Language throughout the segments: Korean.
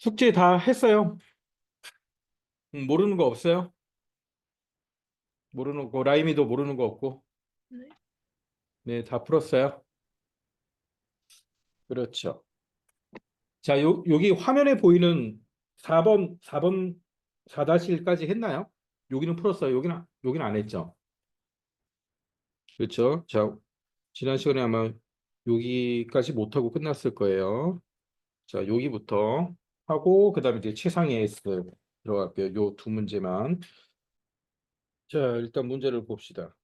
숙제 다 했어요? 모르는 거 없어요? 모르는 거, 라임이도 모르는 거 없고. 네. 네, 다 풀었어요. 그렇죠. 자, 여기 화면에 보이는 4번 4-1까지 했나요? 여기는 풀었어요. 여기는 안 했죠. 그렇죠. 자, 지난 시간에 아마 여기까지 못하고 끝났을 거예요. 자, 여기부터 하고, 그 다음에 이제 최상의 S 들어갈게요. 요 두 문제만. 자, 일단 문제를 봅시다.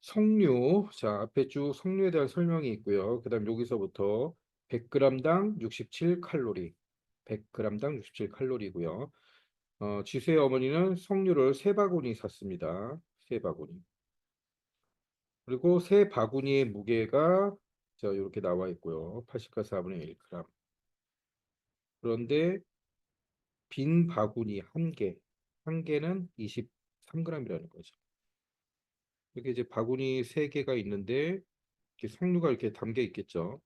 석류, 자, 앞에 쭉 석류에 대한 설명이 있고요. 그 다음 여기서부터 100g당 67칼로리, 100g당 67칼로리고요. 지수의 어머니는 석류를 세 바구니 샀습니다. 세 바구니. 그리고 세 바구니의 무게가 자, 이렇게 나와 있고요. 80과 4분의 1g. 그런데 빈 바구니 한 개, 한 개는 23g이라는 거죠. 이렇게 이제 바구니 세 개가 있는데 이렇게 석류가 이렇게 담겨 있겠죠.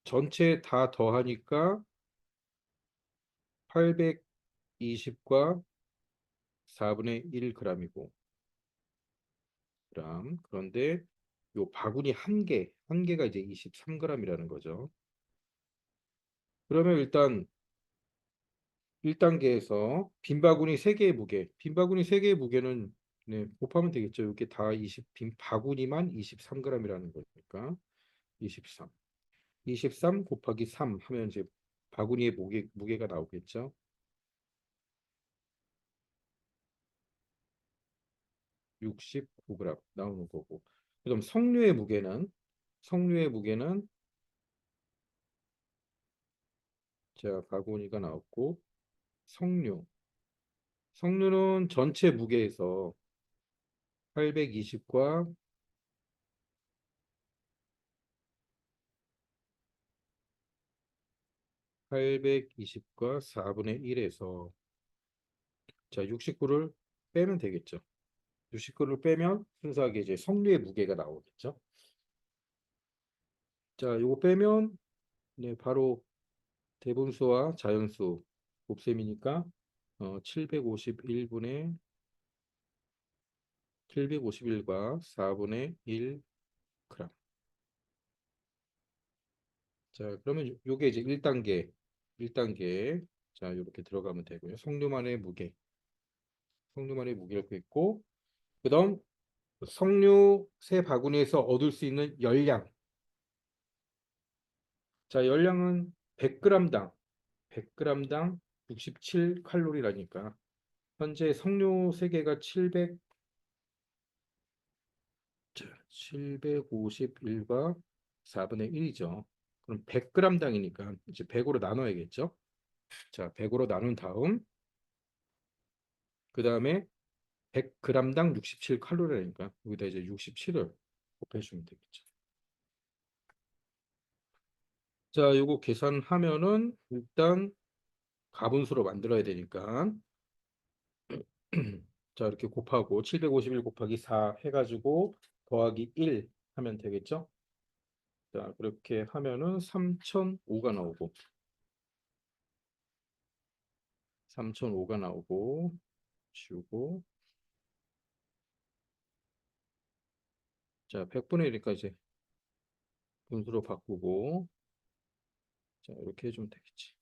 전체 다 더하니까 820과 4분의 1g이고 그런데 요 바구니 한 개가 이제 23g이라는 거죠. 그러면 일단 1단계에서 빈 바구니 3개의 무게, 빈 바구니 3개의 무게는 네, 곱하면 되겠죠. 이게 다 빈 바구니만 23g이라는 거니까 23. 23 곱하기 3 하면 이제 바구니의 무게가 나오겠죠. 69g 나오는 거고. 그럼 석류의 무게는 자, 바구니가 나왔고 석류. 석류는 전체 무게에서 820과 820과 4분의 1에서 자, 69를 빼면 되겠죠. 69를 빼면 순수하게 이제 석류의 무게가 나오겠죠. 자, 요거 빼면 네, 바로 대분수와 자연수 곱셈이니까 751분의 751과 4분의 1g. 자, 그러면 요게 이제 1단계. 자, 이렇게 들어가면 되고요. 석류만의 무게를 뺐고, 그다음 석류 세 바구니에서 얻을 수 있는 열량. 자, 열량은 100g당 67칼로리라니까. 현재 석류 세개가 751과 4분의 1이죠. 그럼 100g당이니까 이제 100으로 나눠야겠죠. 자, 100으로 나눈 다음 그 다음에 100g당 67칼로리니까 여기다 이제 67을 곱해주면 되겠죠. 자, 요거 계산하면은 일단 가분수로 만들어야 되니까 자, 이렇게 곱하고 751 곱하기 4 해가지고 더하기 1 하면 되겠죠. 자, 그렇게 하면은 3005가 나오고 3005가 나오고 지우고 자, 100분의 1이니까 이제 분수로 바꾸고 자, 이렇게 해주면 되겠지.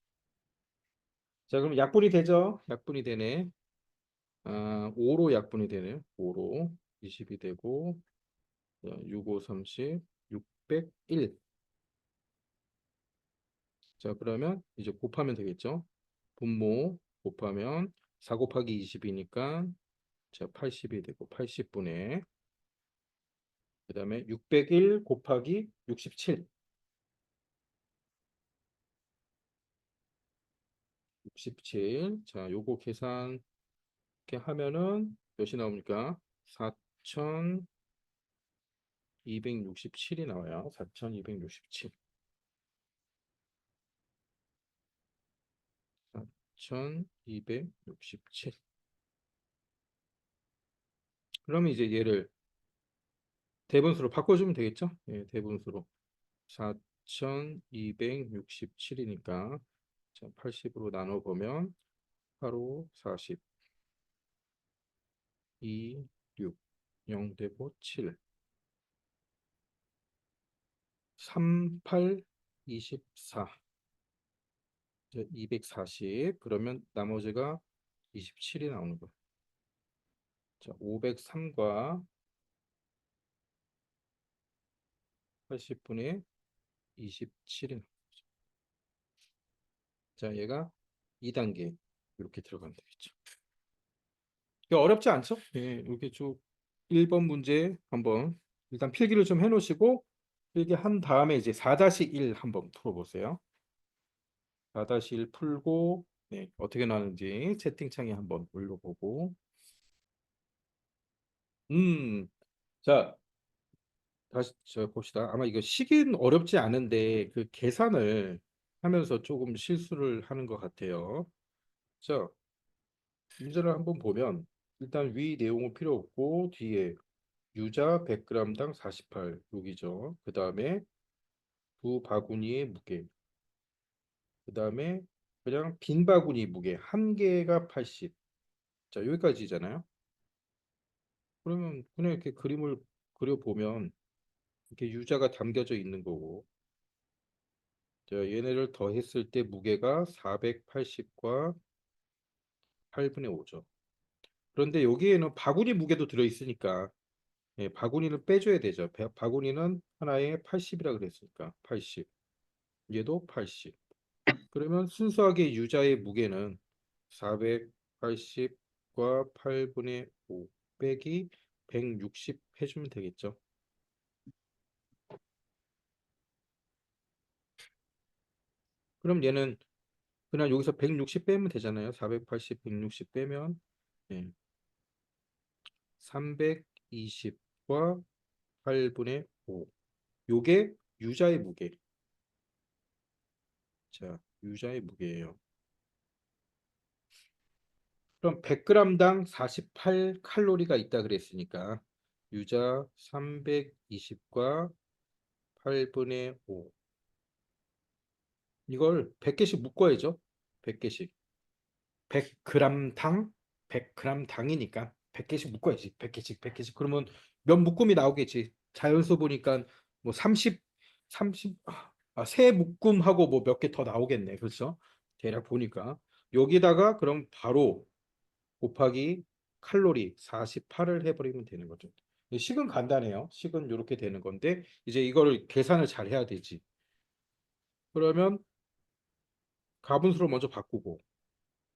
자, 그럼 약분이 되죠? 약분이 되네. 5로 약분이 되네요. 5로 20이 되고 6, 5, 30, 601. 자, 그러면 이제 곱하면 되겠죠? 분모 곱하면 4 곱하기 20이니까 자, 80이 되고 80분의 그다음에 601 곱하기 67. 67. 자, 요거 계산 이렇게 하면은 몇이 나옵니까? 4267이 나와요. 4267. 4267. 그러면 이제 얘를 대분수로 바꿔주면 되겠죠? 예, 대분수로. 2267이니까 80으로 나눠보면 8, 5, 40, 2, 6, 0 되고 7, 3, 8, 24, 240. 그러면 나머지가 27이 나오는 거예요. 자, 503과 80분의 27이. 자, 얘가 2단계 이렇게 들어가면 되겠죠. 이게 어렵지 않죠? 예, 이렇게 쭉 1번 문제 한번 일단 필기를 좀 해놓으시고 필기한 다음에 이제 4-1 한번 풀어보세요. 4-1 풀고 네, 어떻게 나오는지 채팅창에 한번 올려보고 자, 다시 봅시다. 아마 이거 식은 어렵지 않은데 그 계산을 하면서 조금 실수를 하는 것 같아요. 자, 문제를 한번 보면 일단 위 내용은 필요 없고 뒤에 유자 100g당 48 여기죠. 그 다음에 두 바구니의 무게. 그 다음에 그냥 빈 바구니 무게 한 개가 80. 자, 여기까지잖아요. 그러면 그냥 이렇게 그림을 그려보면 이렇게 유자가 담겨져 있는 거고. 자, 얘네를 더했을 때 무게가 480과 8분의 5죠. 그런데 여기에는 바구니 무게도 들어있으니까 예, 바구니를 빼줘야 되죠. 바구니는 하나에 80이라 그랬으니까 80. 얘도 80. 그러면 순수하게 유자의 무게는 480과 8분의 5 빼기 160 해주면 되겠죠. 그럼 얘는 그냥 여기서 160 빼면 되잖아요. 480, 160 빼면 네. 320과 8분의 5. 요게 유자의 무게. 자, 유자의 무게예요. 그럼 100g당 48 칼로리가 있다 그랬으니까 유자 320과 8분의 5. 이걸 100개씩 묶어야죠. 100개씩. 100g 당, 100g 당이니까 100개씩 묶어야지. 100개씩, 100개씩. 그러면 몇 묶음이 나오겠지. 자연수 보니까 뭐 30, 세 묶음하고 뭐 몇 개 더 나오겠네. 그렇죠? 대략 보니까. 여기다가 그럼 바로 곱하기 칼로리 48을 해버리면 되는 거죠. 식은 간단해요. 식은 이렇게 되는 건데 이제 이거를 계산을 잘 해야 되지. 그러면 가분수로 먼저 바꾸고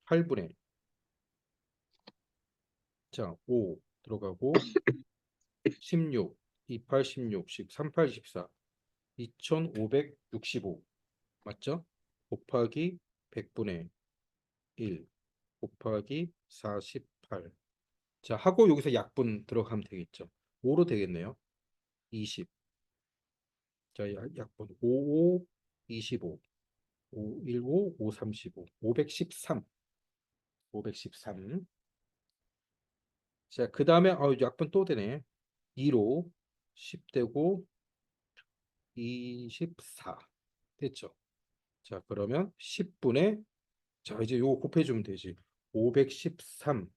8분의 자, 5 들어가고 16, 28, 16, 38, 14, 2565 맞죠? 곱하기 100분의 1 곱하기 48. 자, 하고 여기서 약분 들어가면 되겠죠. 5로 되겠네요. 20. 자, 약분 55, 25, 515, 535, 513. 513. 자, 그 다음에 약분 또 되네. 2로 10 되고 24 됐죠. 자, 그러면 10분의 자, 이제 요거 곱해주면 되지. 513,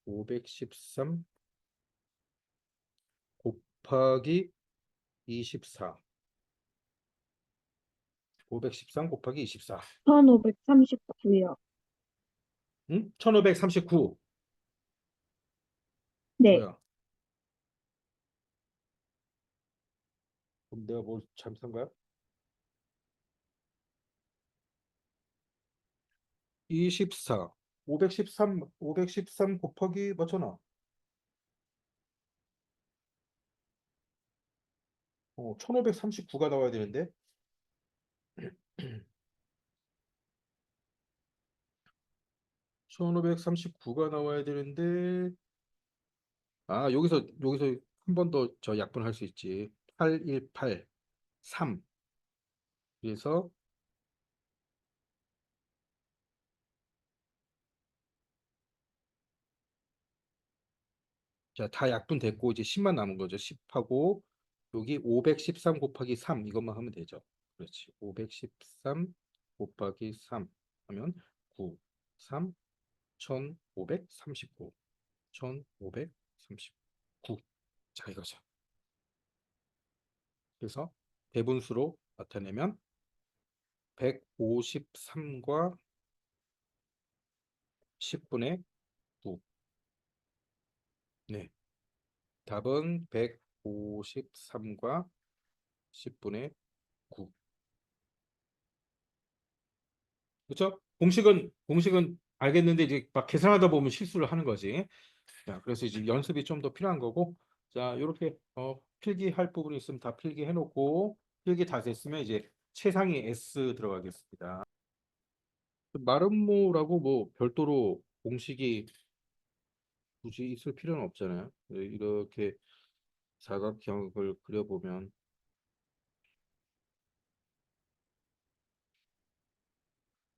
513 곱하기 24. 513 곱하기 24. 1539요. 응? 1539. 네. 뭐야? 그럼 내가 뭘 잘못한 거야? 24. 513 곱하기 맞잖아. 1539가 나와야 되는데. 1539가 나와야 되는데. 여기서 한 번 더 저 약분할 수 있지. 818, 3. 그래서 자, 다 약분됐고 이제 10만 남은 거죠. 10하고 여기 513 곱하기 3 이것만 하면 되죠. 그렇지. 513 곱하기 3 하면 9, 3, 1539. 1539. 자, 이거죠. 그래서 대분수로 나타내면 153과 10분의 9. 네. 답은 153과 10분의 9. 그렇죠? 공식은 알겠는데 이제 막 계산하다 보면 실수를 하는 거지. 자, 그래서 이제 연습이 좀 더 필요한 거고. 자, 이렇게 필기할 부분이 있으면 다 필기해 놓고 필기 다 됐으면 이제 최상위 S 들어가겠습니다. 마름모라고 뭐 별도로 공식이 굳이 있을 필요는 없잖아요. 네, 이렇게 사각형을 그려보면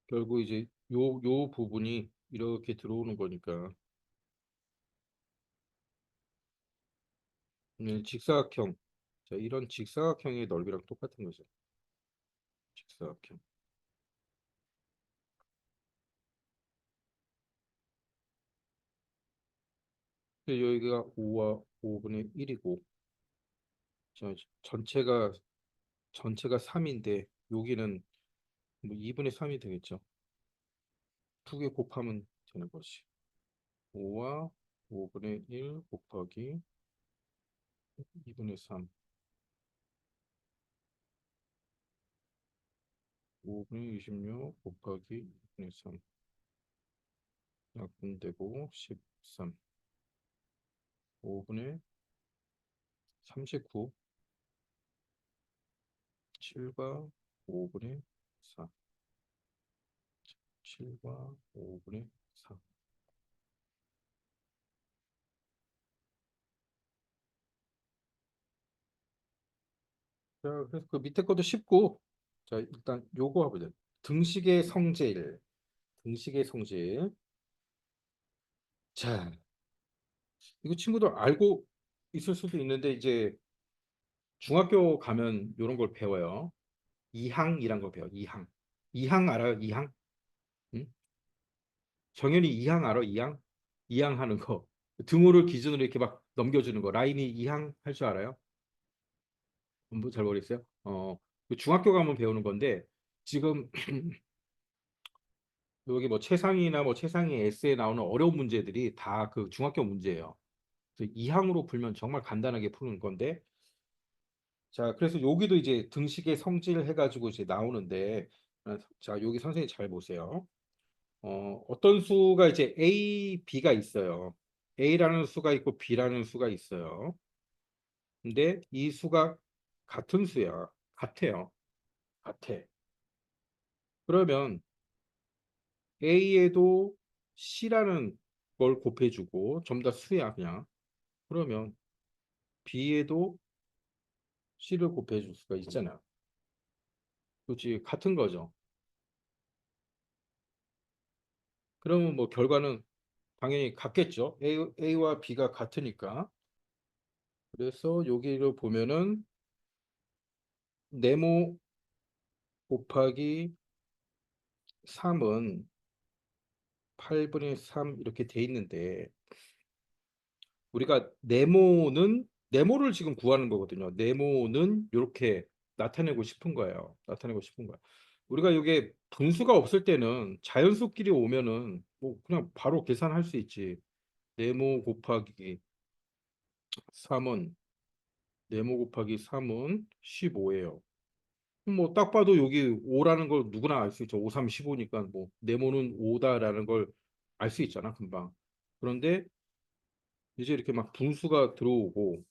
결국 이제 요 부분이 이렇게 들어오는 거니까 직사각형. 자, 이런 직사각형의 넓이랑 똑같은 거죠. 직사각형. 근데 여기가 5와 5분의 1이고 전체가 3인데 여기는 뭐 2분의 3이 되겠죠. 두 개 곱하면 되는 것이 5와 5분의 1 곱하기 2분의 3 5분의 26 곱하기 2분의 3 약분되고 13 5분의 39 7과 5분의 4 7과 5분의 4. 자, 그래서 그 밑에 것도 쉽고 자, 일단 요거 해보자. 등식의 성질. 등식의 성질. 자, 이거 친구들 알고 있을 수도 있는데 이제 중학교 가면 이런 걸 배워요. 이항이란 걸 배워. 이항. 이항 알아요? 이항? 응? 정연이 이항 알아? 이항? 이항 하는 거. 등호를 기준으로 이렇게 막 넘겨주는 거. 라인이 이항 할 줄 알아요? 잘 모르겠어요. 그 중학교 가면 배우는 건데 지금 여기 뭐 최상위나 뭐 최상위 S에 나오는 어려운 문제들이 다 그 중학교 문제예요. 그래서 이항으로 풀면 정말 간단하게 푸는 건데 자, 그래서 여기도 이제 등식의 성질 해가지고 이제 나오는데 자, 여기 선생님 잘 보세요. 어떤 수가 이제 A, B가 있어요. A라는 수가 있고 B라는 수가 있어요. 근데 이 수가 같은 수야. 같아요. 같아. 그러면 A에도 C라는 걸 곱해주고 전부 다 수야 그냥. 그러면 B에도 C를 곱해줄 수가 있잖아. 그렇지 같은 거죠. 그러면 뭐 결과는 당연히 같겠죠. A와 B가 같으니까. 그래서 여기를 보면은 네모 곱하기 3은 8분의 3 이렇게 돼 있는데 우리가 네모를 지금 구하는 거거든요. 네모는 이렇게 나타내고 싶은 거예요. 나타내고 싶은 거야. 우리가 이게 분수가 없을 때는 자연수끼리 오면은 뭐 그냥 바로 계산할 수 있지. 네모 곱하기 3은 네모 곱하기 3은 15예요. 뭐 딱 봐도 여기 5라는 걸 누구나 알 수 있죠. 5, 3, 15니까 뭐 네모는 5다라는 걸 알 수 있잖아, 금방. 그런데 이제 이렇게 막 분수가 들어오고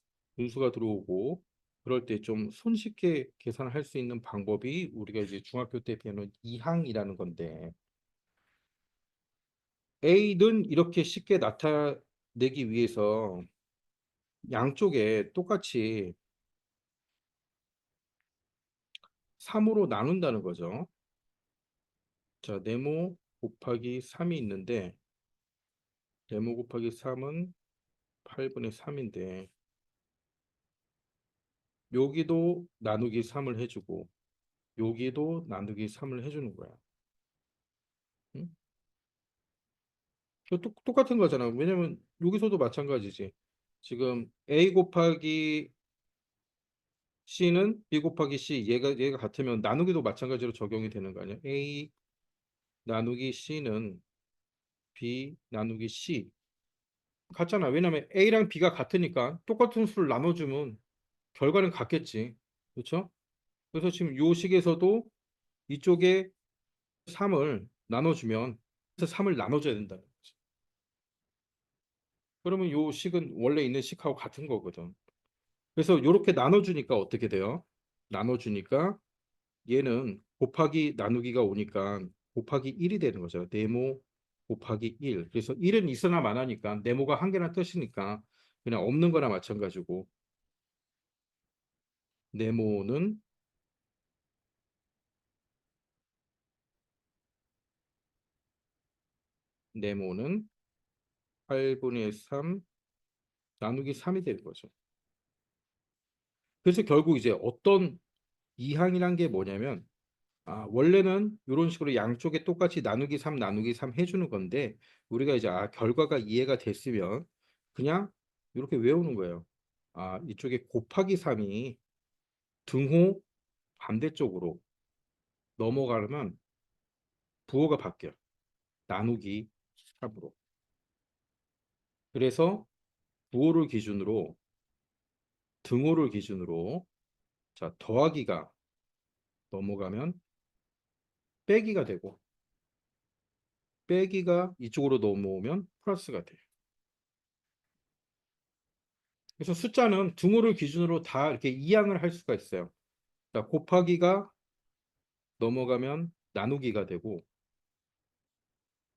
그럴 때 좀 손쉽게 계산할 수 있는 방법이 우리가 이제 중학교 때 배우는 이항이라는 건데 A는 이렇게 쉽게 나타내기 위해서 양쪽에 똑같이 3으로 나눈다는 거죠. 자, 네모 곱하기 3이 있는데 네모 곱하기 3은 8분의 3인데 여기도 나누기 3을 해주고 여기도 나누기 3을 해주는 거야. 응? 똑같은 거잖아. 왜냐면 여기서도 마찬가지지. 지금 A 곱하기 C는 B 곱하기 C 얘가 같으면 나누기도 마찬가지로 적용이 되는 거 아니야? A 나누기 C는 B 나누기 C 같잖아. 왜냐면 A랑 B가 같으니까 똑같은 수를 나눠주면 결과는 같겠지. 그렇죠? 그래서 지금 요 식에서도 이쪽에 3을 나눠주면 그래서 3을 나눠줘야 된다는 거지. 그러면 요 식은 원래 있는 식하고 같은 거거든. 그래서 이렇게 나눠주니까 어떻게 돼요? 나눠주니까 얘는 곱하기 나누기가 오니까 곱하기 1이 되는 거죠. 네모 곱하기 1. 그래서 1은 있으나 마나니까 네모가 한 개나 뜻이니까 그냥 없는 거나 마찬가지고 네모는 네모는 8분의 3 나누기 3이 되는 거죠. 그래서 결국 이제 어떤 이항이란 게 뭐냐면 원래는 이런 식으로 양쪽에 똑같이 나누기 3 나누기 3 해주는 건데 우리가 이제 결과가 이해가 됐으면 그냥 이렇게 외우는 거예요. 이쪽에 곱하기 3이 등호 반대쪽으로 넘어가려면 부호가 바뀌어요. 나누기 3으로. 그래서 부호를 기준으로 등호를 기준으로 자 더하기가 넘어가면 빼기가 되고 빼기가 이쪽으로 넘어오면 플러스가 돼요. 그래서 숫자는 등호를 기준으로 다 이렇게 이항을 할 수가 있어요. 자, 곱하기가 넘어가면 나누기가 되고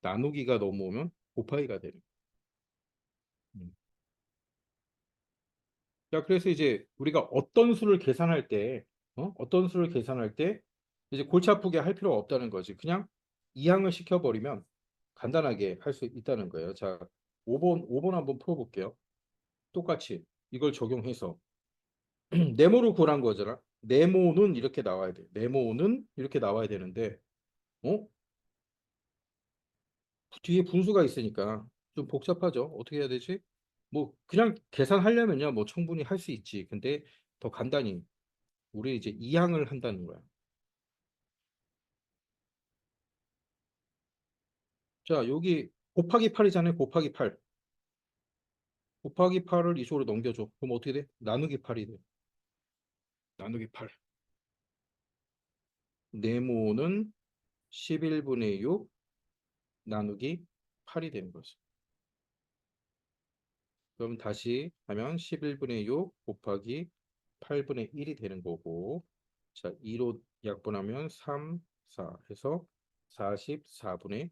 나누기가 넘어오면 곱하기가 되는 거예요. 음. 자, 그래서 이제 우리가 어떤 수를 계산할 때, 어떤 수를 계산할 때 이제 골치 아프게 할 필요가 없다는 거지. 그냥 이항을 시켜버리면 간단하게 할 수 있다는 거예요. 자, 5번 한번 풀어볼게요. 똑같이 이걸 적용해서 네모를 구한 거잖아. 네모는 이렇게 나와야 돼. 네모는 이렇게 나와야 되는데, 어? 뒤에 분수가 있으니까 좀 복잡하죠. 어떻게 해야 되지? 뭐 그냥 계산하려면요, 뭐 충분히 할 수 있지. 근데 더 간단히 우리 이제 이항을 한다는 거야. 자, 여기 곱하기 8이잖아요. 곱하기 8. 곱하기 8을 이쪽으로 넘겨줘. 그럼 어떻게 돼? 나누기 8이 돼. 나누기 8. 네모는 11분의 6 나누기 8이 되는 거죠. 그럼 다시 하면 11분의 6 곱하기 8분의 1이 되는 거고, 자, 2로 약분하면 3, 4 해서 44분의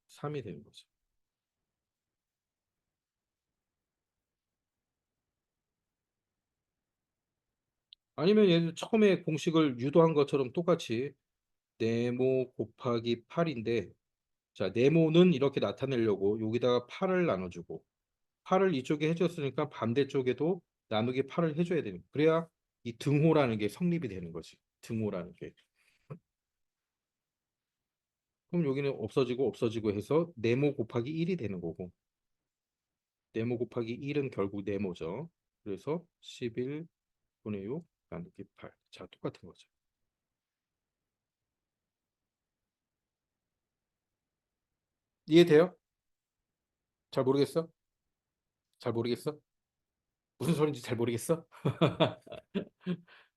3이 되는 거죠. 아니면 얘는 처음에 공식을 유도한 것처럼 똑같이 네모 곱하기 8인데, 자, 네모는 이렇게 나타내려고 여기다가 8을 나눠주고, 8을 이쪽에 해줬으니까 반대쪽에도 나누기 8을 해줘야 되는, 그래야 이 등호라는 게 성립이 되는 거지. 등호라는 게. 그럼 여기는 없어지고 없어지고 해서 네모 곱하기 1이 되는 거고 네모 곱하기 1은 결국 네모죠. 그래서 11분의 6 나누기 8. 자, 똑같은 거죠. 이해돼요? 잘 모르겠어? 잘 모르겠어? 무슨 소린지 잘 모르겠어?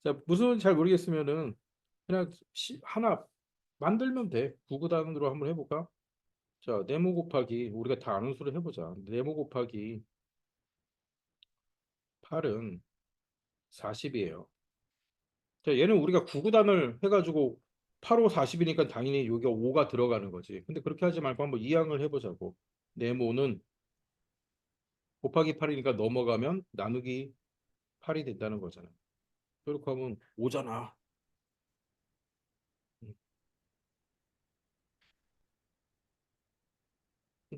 자, 무슨 소린지 잘 모르겠으면은 그냥 하나 만들면 돼. 구구단으로 한번 해볼까? 자, 네모 곱하기 우리가 다 아는 수를 해보자. 네모 곱하기 8은 40이에요. 자, 얘는 우리가 구구단을 해가지고 8, 5, 40이니까 당연히 여기 5가 들어가는 거지. 근데 그렇게 하지 말고 한번 이항을 해보자고. 네모는 곱하기 8이니까 넘어가면 나누기 8이 된다는 거잖아. 그렇게 하면 5잖아.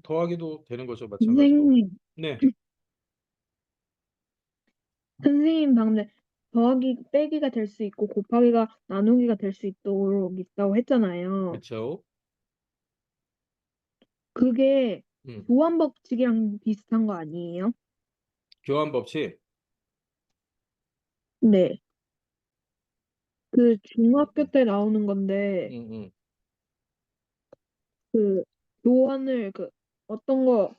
더하기도 되는 거죠. 마찬가지로. 선생님, 네. 선생님 방금 더하기 빼기가 될 수 있고 곱하기가 나누기가 될 수 있도록 있다고 했잖아요. 그렇죠? 그게 음. 교환 법칙이랑 비슷한 거 아니에요? 교환 법칙. 네. 그 음, 중학교 음, 때 나오는 건데 음, 음. 그 교환을 그 어떤 거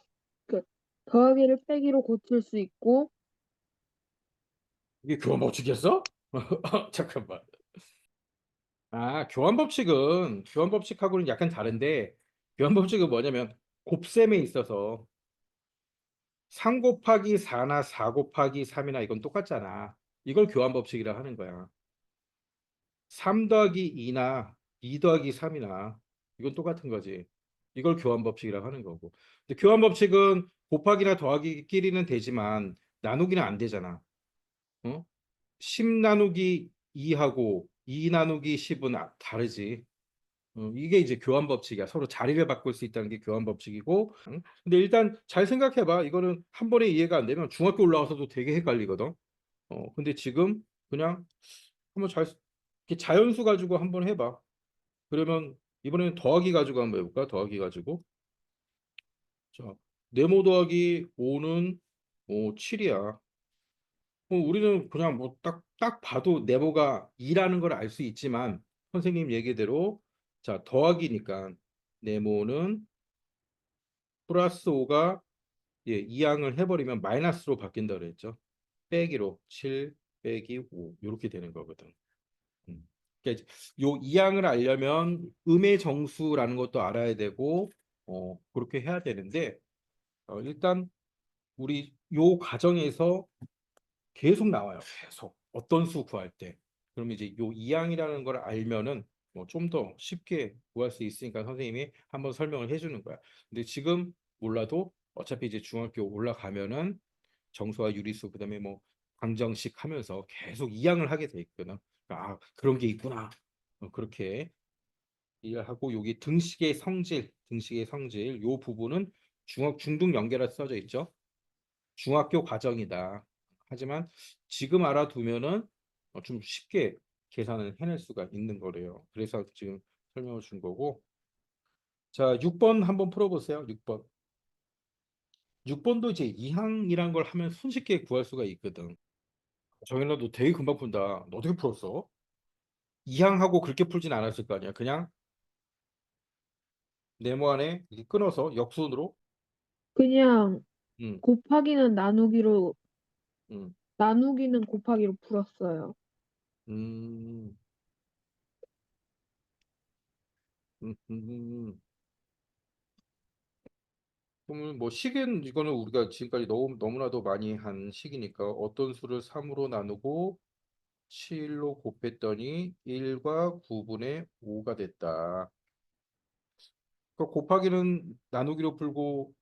그 더하기를 빼기로 고칠 수 있고 이게 교환 법칙이었어? 잠깐만. 아, 교환 법칙하고는 약간 다른데, 교환 법칙은 뭐냐면, 곱셈에 있어서 3 곱하기 4나 4 곱하기 3이나 이건 똑같잖아. 이걸 교환 법칙이라 하는 거야. 3 더하기 2나 2 더하기 3이나 이건 똑같은 거지. 이걸 교환 법칙이라고 하는 거고. 근데 교환 법칙은 곱하기나 더하기끼리는 되지만 나누기는 안 되잖아. 어? 10 나누기 2하고 2 나누기 10은 다르지. 이게 이제 교환 법칙이야. 서로 자리를 바꿀 수 있다는 게 교환 법칙이고. 응? 근데 일단 잘 생각해봐. 이거는 한 번에 이해가 안 되면 중학교 올라와서도 되게 헷갈리거든. 근데 지금 그냥 한번 이렇게 자연수 가지고 한번 해봐. 그러면 이번에는 더하기 가지고 한번 해볼까? 더하기 가지고. 자, 네모 더하기 5는 7이야. 우리는 그냥 뭐 딱 봐도 네모가 2라는 걸 알 수 있지만 선생님 얘기대로 자, 더하기니까 네모는 플러스 5가 예, 2항을 해버리면 마이너스로 바뀐다 그랬죠. 빼기로 7 빼기 5 이렇게 되는 거거든. 음. 그러니까 요 2항을 알려면 음의 정수라는 것도 알아야 되고 그렇게 해야 되는데 일단 우리 요 과정에서 계속 나와요. 계속 어떤 수 구할 때. 그럼 이제 요 이항이라는 걸 알면은 뭐 좀 더 쉽게 구할 수 있으니까 선생님이 한번 설명을 해주는 거야. 근데 지금 몰라도 어차피 이제 중학교 올라가면은 정수와 유리수 그다음에 뭐 방정식 하면서 계속 이항을 하게 돼 있거든. 아 그런 게 있구나. 그렇게 이해하고 여기 등식의 성질 요 부분은 중등 연계라 써져 있죠. 중학교 과정이다. 하지만 지금 알아두면은 좀 쉽게 계산을 해낼 수가 있는 거래요. 그래서 지금 설명을 준 거고. 자, 6번 한번 풀어보세요. 6번. 6번도 이제 이항이란 걸 하면 손쉽게 구할 수가 있거든. 정현아, 너 되게 금방 푼다. 너 어떻게 풀었어? 이항하고 그렇게 풀진 않았을 거 아니야. 그냥 네모 안에 이렇게 끊어서 역순으로. 그냥 음, 곱하기는 나누기로 음, 나누기는 곱하기로 풀었어요. 음, 음, 음, 음. 그러면 뭐 식은 이거는 우리가 지금까지 너무나도 많이 한 식이니까 어떤 수를 3으로 나누고 7로 곱했더니 1과 9분의 5가 됐다. 그러니까 곱하기는 나누기로 풀고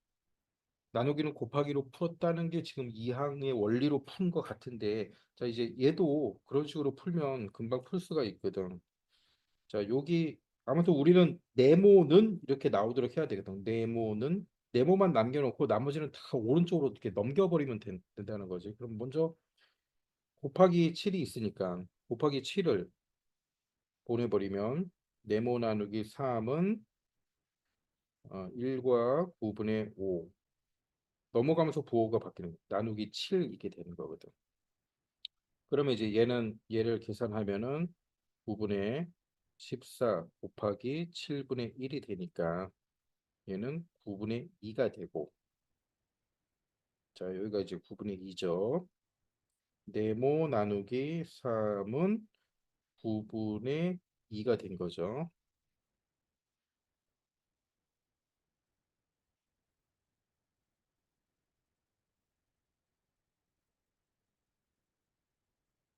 나누기는 곱하기로 풀었다는 게 지금 이항의 원리로 푼 것 같은데 자 이제 얘도 그런 식으로 풀면 금방 풀 수가 있거든. 자 여기 아무튼 우리는 네모는 이렇게 나오도록 해야 되거든. 네모만 남겨놓고 나머지는 다 오른쪽으로 이렇게 넘겨버리면 된다는 거지. 그럼 먼저 곱하기 7이 있으니까 곱하기 7을 보내버리면 네모 나누기 3은 1과 9분의 5 넘어가면서 부호가 바뀌는 나누기 7 이게 되는 거거든. 그러면 이제 얘를 계산하면은 9분의 14 곱하기 7분의 1이 되니까 얘는 9분의 2가 되고 자 여기가 이제 9분의 2죠. 네모 나누기 3은 9분의 2가 된 거죠.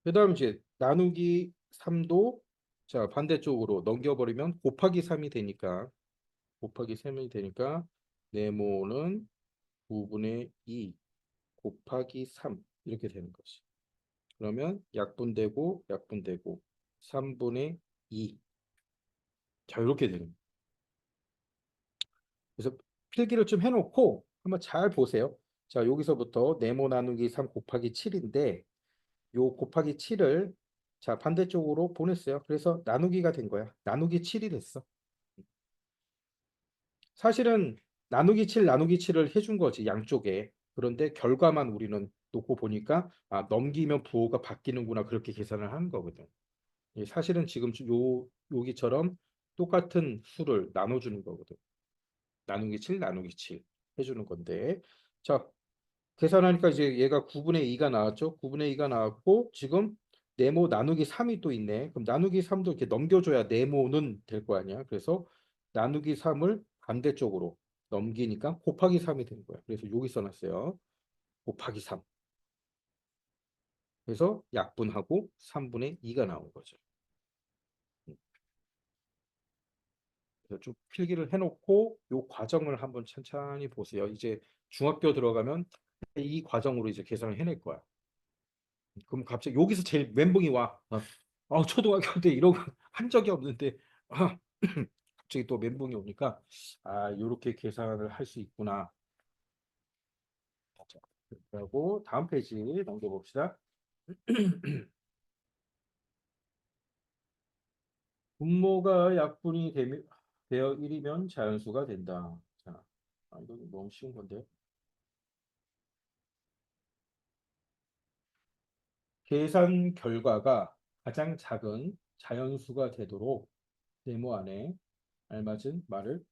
그 다음 이제 나누기 3도 자 반대쪽으로 넘겨버리면 곱하기 3이 되니까 곱하기 3이 되니까 네모는 9분의 2 곱하기 3 이렇게 되는 거지. 그러면 약분되고 3분의 2 자 이렇게 되는 거예요. 그래서 필기를 좀 해놓고 한번 잘 보세요. 자 여기서부터 네모 나누기 3 곱하기 7인데 요 곱하기 7을 자, 반대쪽으로 보냈어요. 그래서 나누기가 된 거야. 나누기 7이 됐어. 사실은 나누기 7을 해준 거지, 양쪽에. 그런데 결과만 우리는 놓고 보니까 아, 넘기면 부호가 바뀌는구나 그렇게 계산을 하는 거거든. 예, 사실은 지금 여기처럼 똑같은 수를 나눠주는 거거든. 나누기 7, 나누기 7 해주는 건데. 자, 계산하니까 이제 얘가 9분의 2가 나왔죠. 9분의 2가 나왔고 지금 네모 나누기 3이 또 있네. 그럼 나누기 3도 이렇게 넘겨줘야 네모는 될 거 아니야. 그래서 나누기 3을 반대쪽으로 넘기니까 곱하기 3이 되는 거야. 그래서 여기 써놨어요. 곱하기 3. 그래서 약분하고 3분의 2가 나온 거죠. 그래서 쭉 필기를 해놓고 요 과정을 한번 천천히 보세요. 이제 중학교 들어가면 이 과정으로 이제 계산을 해낼 거야. 그럼 갑자기 여기서 제일 멘붕이 와. 초등학교 때 이런 거 한 적이 없는데 아, 갑자기 또 멘붕이 오니까 아, 요렇게 계산을 할 수 있구나. 자, 그리고 다음 페이지 넘겨봅시다. 분모가 약분이 되어 1이면 자연수가 된다. 자, 이거 너무 쉬운 건데. 계산 결과가 가장 작은 자연수가 되도록 네모 안에 알맞은 말을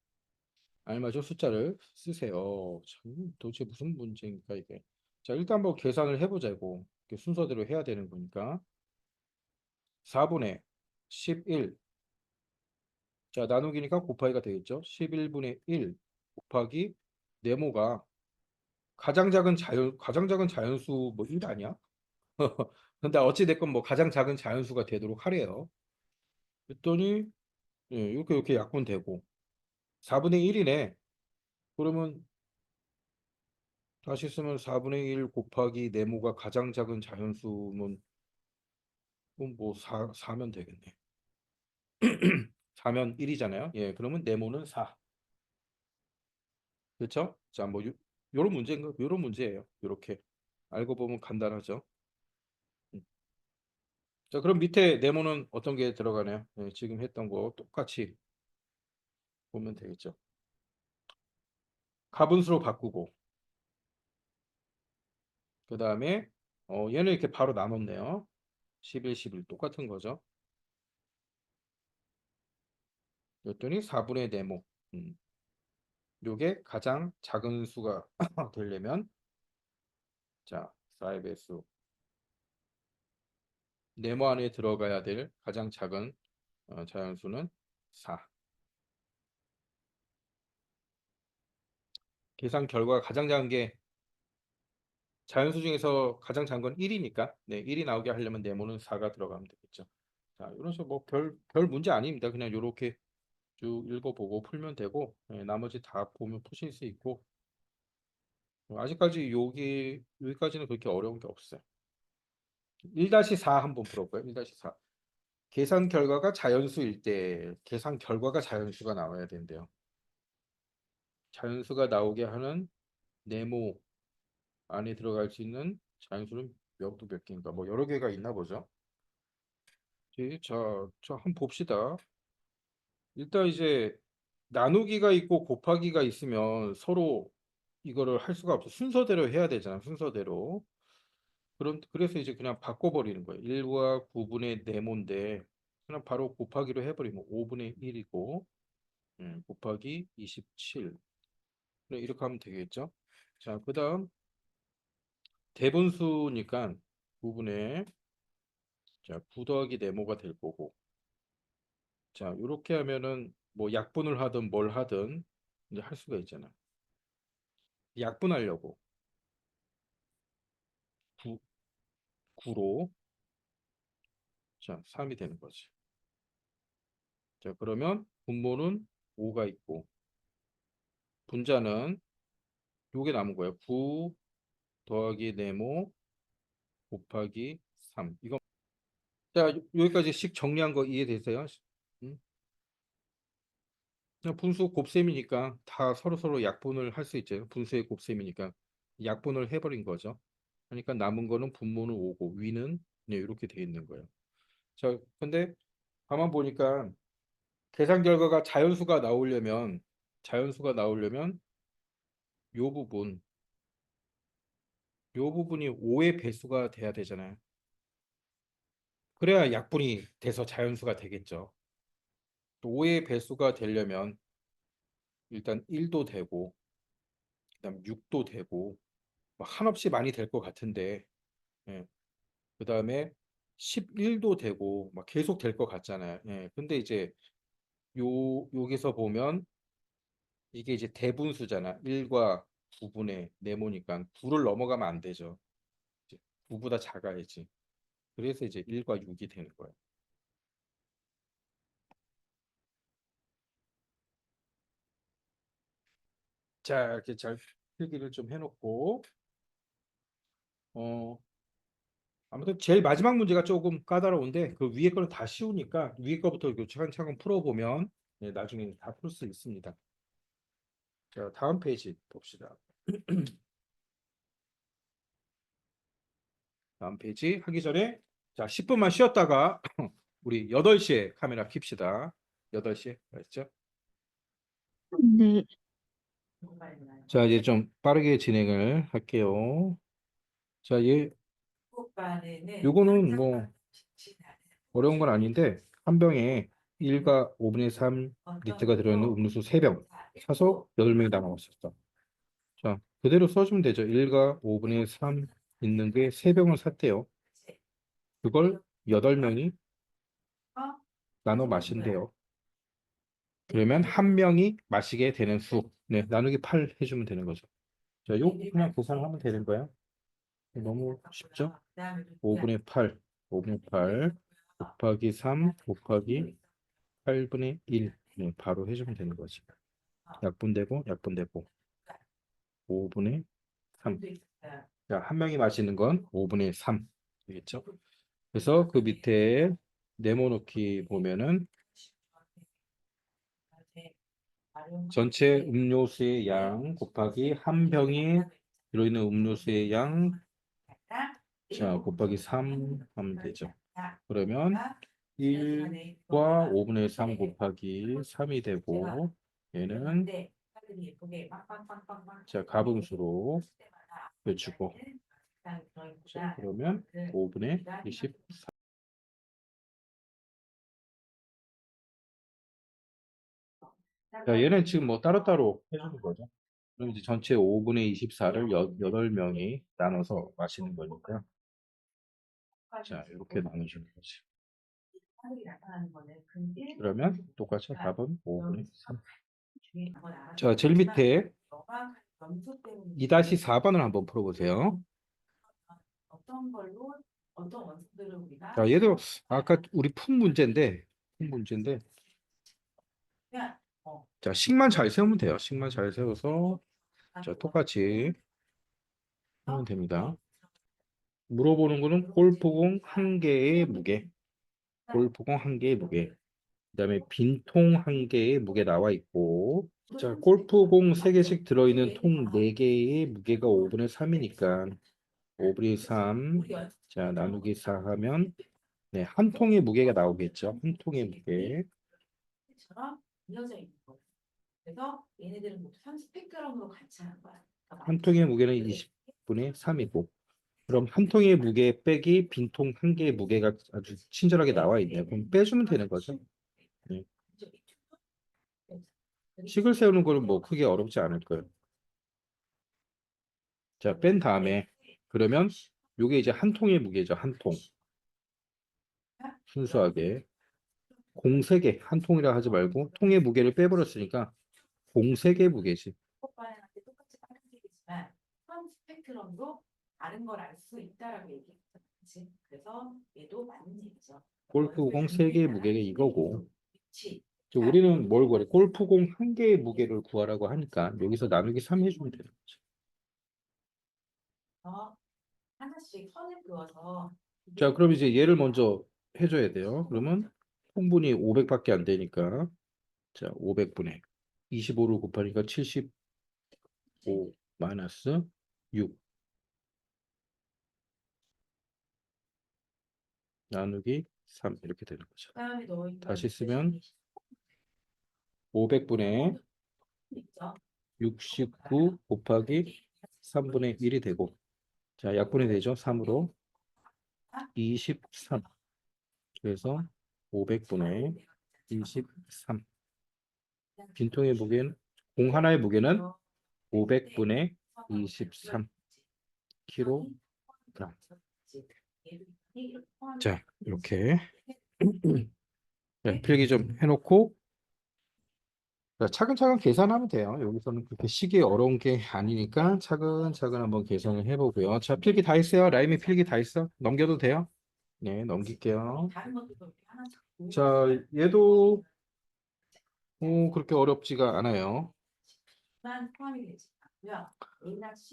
알맞은 숫자를 쓰세요. 참, 도대체 무슨 문제입니까, 이게? 자, 일단 한번 계산을 해보자고. 이렇게 순서대로 해야 되는 거니까. 4분의 11. 자, 나누기니까 곱하기가 되겠죠? 11분의 1 곱하기 네모가 가장 작은 자연수 뭐 1 아니야? 근데 어찌됐건 뭐 가장 작은 자연수가 되도록 하래요. 그랬더니, 예, 이렇게 약분되고. 4분의 1이네. 그러면 다시 쓰면 4분의 1 곱하기 네모가 가장 작은 자연수면 그럼 뭐 4면 되겠네. 4면 1이잖아요. 예, 그러면 네모는 4. 그렇죠? 자, 뭐 요런 문제인가? 요런 문제예요. 요렇게 알고 보면 간단하죠. 음. 자, 그럼 밑에 네모는 어떤 게 들어가나요? 예, 지금 했던 거 똑같이 보면 되겠죠. 가분수로 바꾸고 그다음에 얘는 이렇게 바로 나눴네요. 11, 11 똑같은 거죠. 그랬더니 4분의 네모. 요게 가장 작은 수가 되려면 자, 4의 배수. 네모 안에 들어가야 될 가장 작은 자연수는 4. 계산 결과가 가장 작은 게 자연수 중에서 가장 작은 건 1이니까 네, 1이 나오게 하려면 네모는 4가 들어가면 되겠죠. 자, 이런 식으로 뭐 별 문제 아닙니다. 그냥 이렇게 쭉 읽어보고 풀면 되고 네, 나머지 다 보면 푸실 수 있고 아직까지 여기까지는 그렇게 어려운 게 없어요. 1-4 한번 풀어볼까요? 1-4. 계산 결과가 자연수일 때 계산 결과가 자연수가 나와야 된대요. 자연수가 나오게 하는 네모 안에 들어갈 수 있는 자연수는 몇 개인가 뭐 여러 개가 있나 보죠. 자, 한번 봅시다. 일단 이제 나누기가 있고 곱하기가 있으면 서로 이거를 할 수가 없어. 순서대로 해야 되잖아. 순서대로. 그래서 이제 그냥 바꿔버리는 거예요. 1과 9분의 네모인데 그냥 바로 곱하기로 해버리면 5분의 1이고 곱하기 27. 이렇게 하면 되겠죠. 자, 그 다음 대분수니까 9분의 자, 9 더하기 네모가 될 거고 자, 이렇게 하면은 뭐 약분을 하든 뭘 하든 이제 할 수가 있잖아. 약분하려고 9, 9로 자, 3이 되는 거지. 자, 그러면 분모는 5가 있고 분자는 요게 남은 거예요. 9 더하기 네모 곱하기 3. 이거 자, 여기까지 식 정리한 거 이해되세요? 음? 그냥 분수 곱셈이니까 다 서로 약분을 할 수 있죠. 분수의 곱셈이니까 약분을 해버린 거죠. 그러니까 남은 거는 분모는 5고 위는 네, 이렇게 돼 있는 거예요. 자, 근데 가만 보니까 계산 결과가 자연수가 나오려면 요 부분, 요 부분이 5의 배수가 돼야 되잖아요. 그래야 약분이 돼서 자연수가 되겠죠. 또 5의 배수가 되려면 일단 1도 되고, 그다음 6도 되고, 뭐 한없이 많이 될 것 같은데, 예. 그다음에 11도 되고, 막 계속 될 것 같잖아요. 예. 근데 이제 여기서 보면 이게 이제 대분수잖아. 1과 9분의 네모니까 9를 넘어가면 안 되죠. 9보다 작아야지. 그래서 이제 1과 6이 되는 거예요. 자, 이렇게 잘 필기를 좀 해놓고, 어, 아무튼 제일 마지막 문제가 조금 까다로운데 그 위에 거는 다 쉬우니까 위에 거부터 이렇게 차근차근 풀어보면 나중에 다 풀 수 있습니다. 자, 다음 페이지 봅시다. 다음 페이지 하기 전에 자, 10분만 쉬었다가 우리 8시에 카메라 킵시다. 8시에 알았죠? 네. 자, 이제 좀 빠르게 진행을 할게요. 자, 요거는 뭐 어려운 건 아닌데 한 병에 1과 5분의 3 리터가 들어있는 음료수 3병 사서 8명이 다 먹었었어. 자, 그대로 써주면 되죠. 1과 5분의 3 있는 게 3병을 샀대요. 그걸 8명이 나눠 마신대요. 그러면 한 명이 마시게 되는 수. 네, 나누기 8 해주면 되는 거죠. 자, 요 그냥 계산하면 되는 거야. 너무 쉽죠? 5분의 8, 5분의 8 곱하기 3 곱하기 8분의 1. 네, 바로 해주면 되는 거지. 약분되고 약분되고 5분의 3. 자, 한 명이 마시는 건 5분의 3. 되겠죠? 그래서 그 밑에 네모놓기 보면은 전체 음료수의 양 곱하기 한 병이 들어있는 음료수의 양, 자, 곱하기 3 하면 되죠. 그러면 1과 5분의 3 곱하기 3이 되고 얘는 자, 가분수로 외치고 자, 그러면 5분의 24. 자, 얘는 지금 뭐 따로따로 해주는 거죠. 그럼 이제 전체 5분의 24를 8명이 나눠서 마시는 거니까요. 자, 이렇게 나눠주는 거지. 그러면 똑같이 답은 5분의 3. 자, 제일 밑에 2-4번을 한번 풀어보세요. 자, 얘도 아까 우리 푼 문제인데, 자, 식만 잘 세우면 돼요. 식만 잘 세워서, 자, 똑같이 하면 됩니다. 물어보는 거는 골프공 한 개의 무게, 골프공 한 개의 무게, 그다음에 빈통 한 개의 무게 나와 있고, 자, 골프공 3개씩 들어있는 통 4개의 무게가 5분의 3이니까 5분의 3, 자, 나누기 4 하면 네, 한 통의 무게가 나오겠죠. 한 통의 무게. 한 통의 무게는 20분의 3이고 그럼 한 통의 무게 빼기 빈통 한 개의 무게가 아주 친절하게 나와 있네요. 그럼 빼주면 되는 거죠. 네. 식을 세우는 거는 뭐 크게 어렵지 않을 거예요. 자, 뺀 다음에 그러면 요게 이제 한 통의 무게죠. 한 통. 순수하게 공 3개, 한 통이라 하지 말고 통의 무게를 빼버렸으니까 공 3개 무게지. 골프공 3개의 무게가 이거고 우리는 뭘 구하래? 골프공 한 개의 무게를 구하라고 하니까 여기서 나누기 3 해주면 되는 거죠. 자, 그럼 이제 얘를 먼저 해줘야 돼요. 그러면 통분이 500밖에 안 되니까 자, 500분의 25를 곱하니까 75 마이너스 6. 나누기 3 이렇게 되는 거죠. 그다음에 너 다시 쓰면 500분의 69 곱하기 3분의 1이 되고, 자, 약분이 되죠. 3으로 23. 그래서 500분의 23. 빈통의 무게는, 공 하나의 무게는 500분의 23 kg. 자, 이렇게 네, 필기 좀 해놓고, 자, 차근차근 계산하면 돼요. 여기서는 그렇게 시기 어려운 게 아니니까 차근차근 한번 계산을 해보고요. 자, 필기 다 했어요. 라임이 필기 다 했어. 넘겨도 돼요? 네, 넘길게요. 자, 얘도 그렇게 어렵지가 않아요.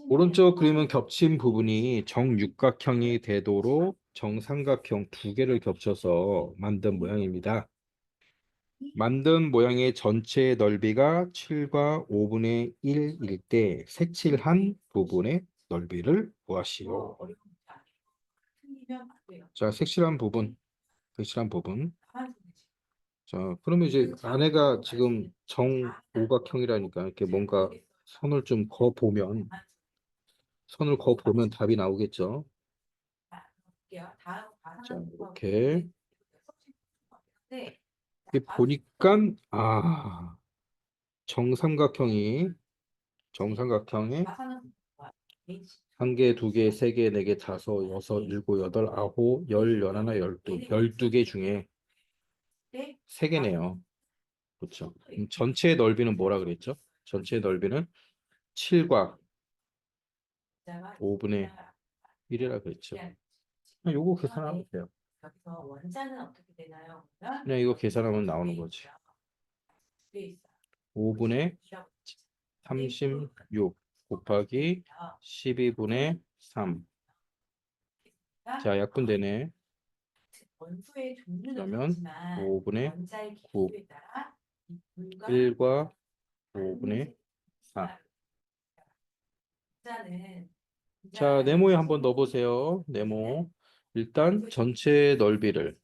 오른쪽 그림은 겹친 부분이 정육각형이 되도록 정삼각형 두 개를 겹쳐서 만든 모양입니다. 만든 모양의 전체 넓이가 7과 5분의 1일 때 색칠한 부분의 넓이를 구하시오. 자, 색칠한 부분. 자, 그러면 이제 안에가 지금 정오각형이라니까 이렇게 뭔가 선을 좀 그어보면 답이 나오겠죠. 자, 이렇게 보니까 정삼각형에 한 개, 두 개, 세 개, 네 개, 다섯, 여섯, 일곱, 여덟, 아홉, 열, 열하나, 열두 개 중에 세 개네요. 그렇죠. 전체 넓이는 뭐라 그랬죠? 전체 넓이는 7과 5분의 1이라 그랬죠. 요거 계산하면 돼요. 여기서 원자는 어떻게 되나요? 그냥 이거 계산하면 나오는 거지. 5분의 36 곱하기 12분의 3. 자, 약분되네. 원소의 종류는 그러면 없지만 5분의 원자의 9, 기호에 따라 이 물과 1과 5분의 4. 원자는 자, 네모에 한번 넣어보세요. 네모. 일단 전체 넓이는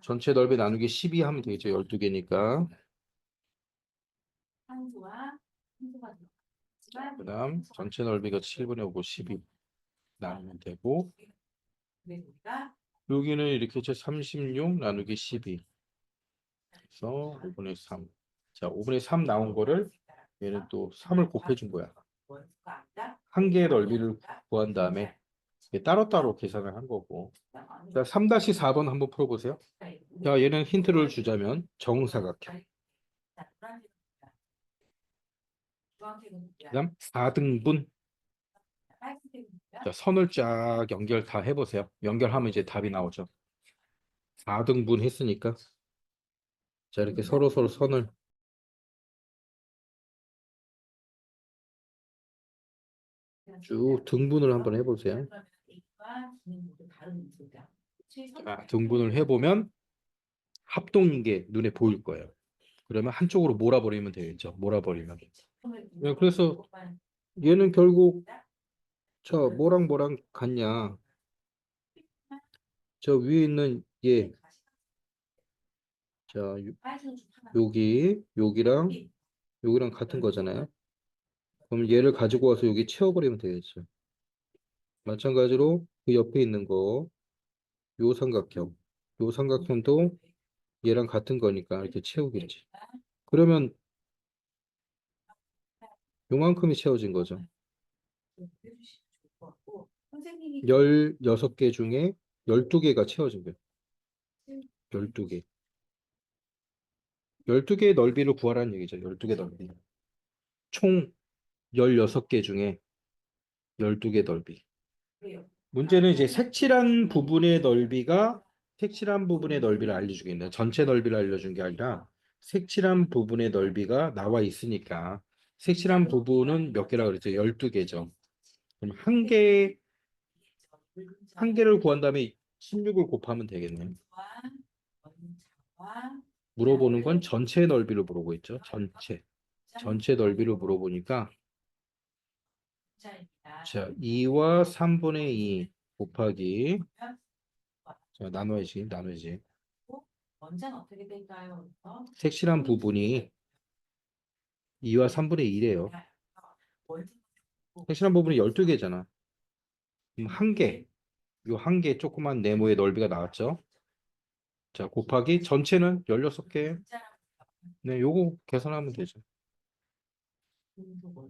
전체 넓이 나누기 12 하면 되겠죠. 12개니까. 그 다음 전체 넓이가 7분의 5고 12 나누면 되고, 여기는 이렇게 해서 36 나누기 12. 그래서 5분의 3. 자, 5분의 3 나온 거를 얘는 또 3을 곱해준 거야. 한 개의 넓이를 구한 다음에 따로따로 계산을 한 거고. 자, 3-4번 한번 풀어보세요. 자, 얘는 힌트를 주자면 정사각형. 그다음 4등분. 자, 선을 쫙 연결 다 해보세요. 연결하면 이제 답이 나오죠. 4등분 했으니까. 자, 이렇게 서로 선을 쭉 등분을 한번 해보세요. 자, 등분을 해보면 합동인 게 눈에 보일 거예요. 그러면 한쪽으로 몰아버리면 되겠죠. 몰아버리면. 네, 그래서 얘는 결국 뭐랑 같냐. 저 위에 있는 얘. 자, 여기랑 같은 거잖아요. 그럼 얘를 가지고 와서 여기 채워버리면 되겠죠. 마찬가지로 그 옆에 있는 거, 요 삼각형도 얘랑 같은 거니까 이렇게 채우겠지. 그러면 요만큼이 채워진 거죠. 16개 중에 12개가 채워진 거예요. 12개. 12개의 넓이를 구하라는 얘기죠. 12개 넓이. 총 16개 중에 12개 넓이. 문제는 이제 색칠한 부분의 넓이를 알려주겠네요. 전체 넓이를 알려준 게 아니라 색칠한 부분의 넓이가 나와 있으니까 색칠한 부분은 몇 개라 그랬죠? 12개죠. 그럼 한 개를 구한 다음에 16을 곱하면 되겠네요. 물어보는 건 전체 넓이를 물어보고 있죠. 전체 넓이를 물어보니까 원자입니다. 자, 2와 3분의 2 곱하기 자, 나눠야지. 원자는 어떻게 될까요? 색칠한 부분이 2와 3분의 1이에요. 색칠한 부분이 12개잖아. 그럼 한 개, 요 한 개 조그만 네모의 넓이가 나왔죠. 자, 곱하기 전체는 16개. 네, 요거 계산하면 되죠.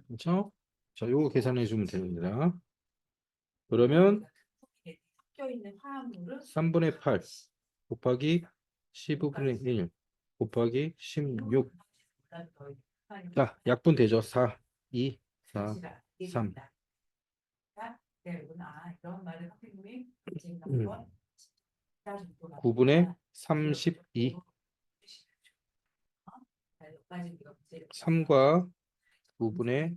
그렇죠? 자, 요거 계산해 주면 됩니다. 그러면 섞여 있는 화합물은 3분의 8 곱하기 15분의 1 곱하기 16. 자, 약분 되죠. 4, 2, 4, 3. 이런 말을 선생님이 지금 9분의 32. 3과 9분의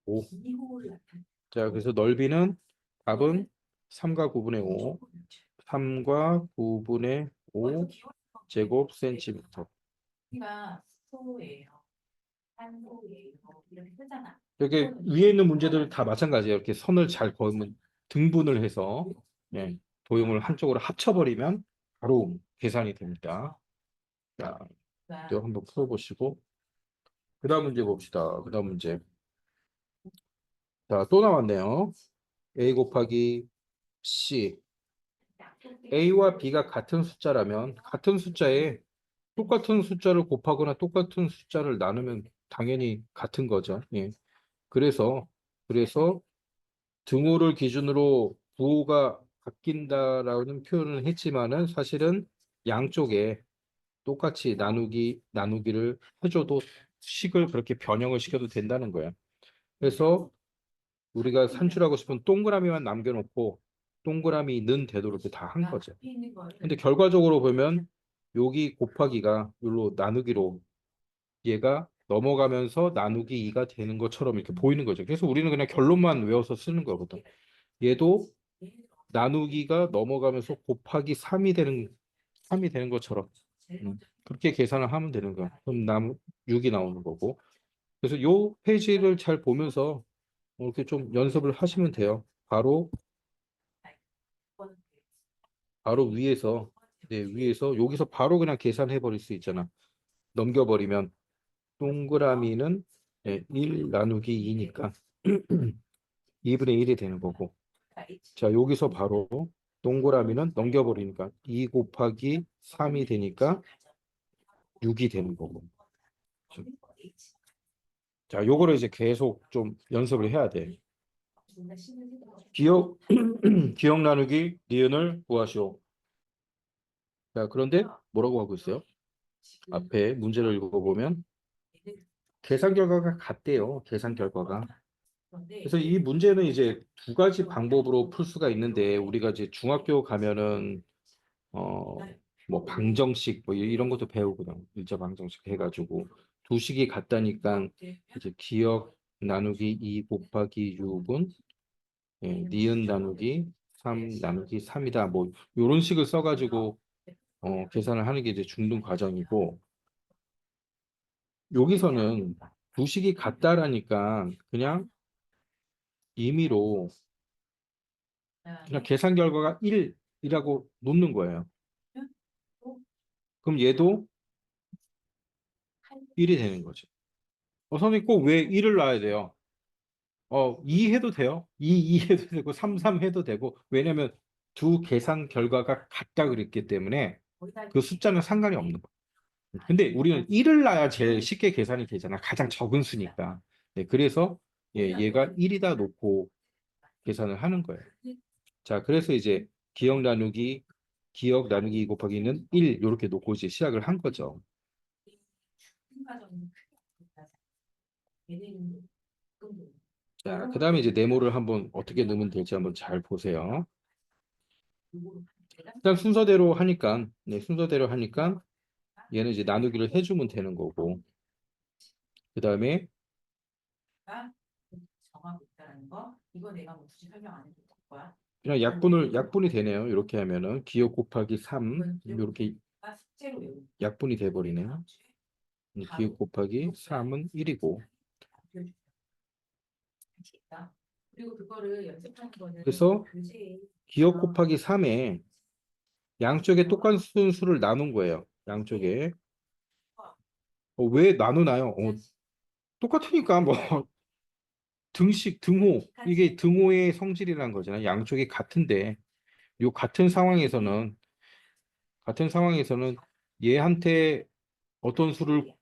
5. 자, 그래서 넓이는 답은 3과 9분의 5. 3과 9분의 5 제곱 센티미터. 가 소예요. 한소예요. 이렇게 쓰잖아. 여기 위에 있는 문제들 다 마찬가지예요. 이렇게 선을 잘 그으면 등분을 해서 예, 도형을 한쪽으로 합쳐버리면 바로 계산이 됩니다. 자, 이거 한번 풀어보시고 그 다음 문제 봅시다. 그 다음 문제. 자, 또 나왔네요. A 곱하기 C. A와 B가 같은 숫자라면 같은 숫자에 똑같은 숫자를 곱하거나 똑같은 숫자를 나누면 당연히 같은 거죠. 예. 그래서 등호를 기준으로 부호가 바뀐다라는 표현을 했지만은 사실은 양쪽에 똑같이 나누기를 해줘도 식을 그렇게 변형을 시켜도 된다는 거야. 그래서 우리가 산출하고 싶은 동그라미만 남겨놓고 동그라미 는 대로 이렇게 다 한 거죠. 근데 결과적으로 보면 여기 곱하기가 여기로 나누기로 얘가 넘어가면서 나누기 2가 되는 것처럼 이렇게 보이는 거죠. 그래서 우리는 그냥 결론만 외워서 쓰는 거거든. 얘도 나누기가 넘어가면서 곱하기 3이 되는 것처럼 그렇게 계산을 하면 되는 거야. 그럼 6이 나오는 거고. 그래서 요 페이지를 잘 보면서 이렇게 좀 연습을 하시면 돼요. 바로 위에서 위에서 여기서 바로 그냥 계산해 버릴 수 있잖아. 넘겨버리면 동그라미는 1 나누기 2니까 2분의 1이 되는 거고. 자, 여기서 바로 동그라미는 넘겨버리니까 2 곱하기 3이 되니까 6이 되는 거고. 자, 요거를 이제 계속 좀 연습을 해야 돼. 기억, 기억 나누기 니은을 구하시오. 자, 그런데 뭐라고 하고 있어요? 앞에 문제를 읽어보면 계산 결과가 같대요. 계산 결과가. 그래서 이 문제는 이제 두 가지 방법으로 풀 수가 있는데 우리가 이제 중학교 가면은 어 뭐 방정식 뭐 이런 것도 배우거든. 일자 방정식 해가지고 두 식이 같다니까 이제 기억 나누기 2 곱하기 6은 니은 나누기 3 나누기 3이다. 뭐 이런 식을 써가지고 계산을 하는 게 이제 중등 과정이고 여기서는 두 식이 같다라니까 그냥 임의로 그냥 계산 결과가 1이라고 놓는 거예요. 그럼 얘도 1이 되는 거죠. 선생님 꼭 왜 1을 놔야 돼요? 2 해도 돼요. 2 해도 되고 3 해도 되고 왜냐면 두 계산 결과가 같다 그랬기 때문에 그 숫자는 상관이 없는 거예요. 근데 우리는 1을 놔야 제일 쉽게 계산이 되잖아. 가장 적은 수니까. 네, 그래서 얘가 1이다 놓고 계산을 하는 거예요. 자, 그래서 이제 기억 나누기 곱하기는 1 이렇게 놓고 이제 시작을 한 거죠. 자, 그 다음에 이제 네모를 한번 어떻게 넣으면 될지 한번 잘 보세요. 일단 순서대로 하니까 얘는 이제 나누기를 해주면 되는 거고 그 다음에 정하고 있다는 거. 이거 내가 뭐 굳이 설명 안 해도 될 거야. 그냥 약분이 되네요. 이렇게 하면은 기억 곱하기 3 이렇게 숙제로 외우는 약분이 돼 버리네요. 기억 곱하기 3은 1이고 그리고 그거를 연습하는 거는 그래서 교재에 기억 곱하기 3에 양쪽에 똑같은 수를 나눈 거예요. 양쪽에. 왜 나누나요? 똑같으니까 뭐 등식, 등호. 이게 등호의 성질이라는 거잖아요. 양쪽이 같은데 요 같은 상황에서는 얘한테 어떤 수를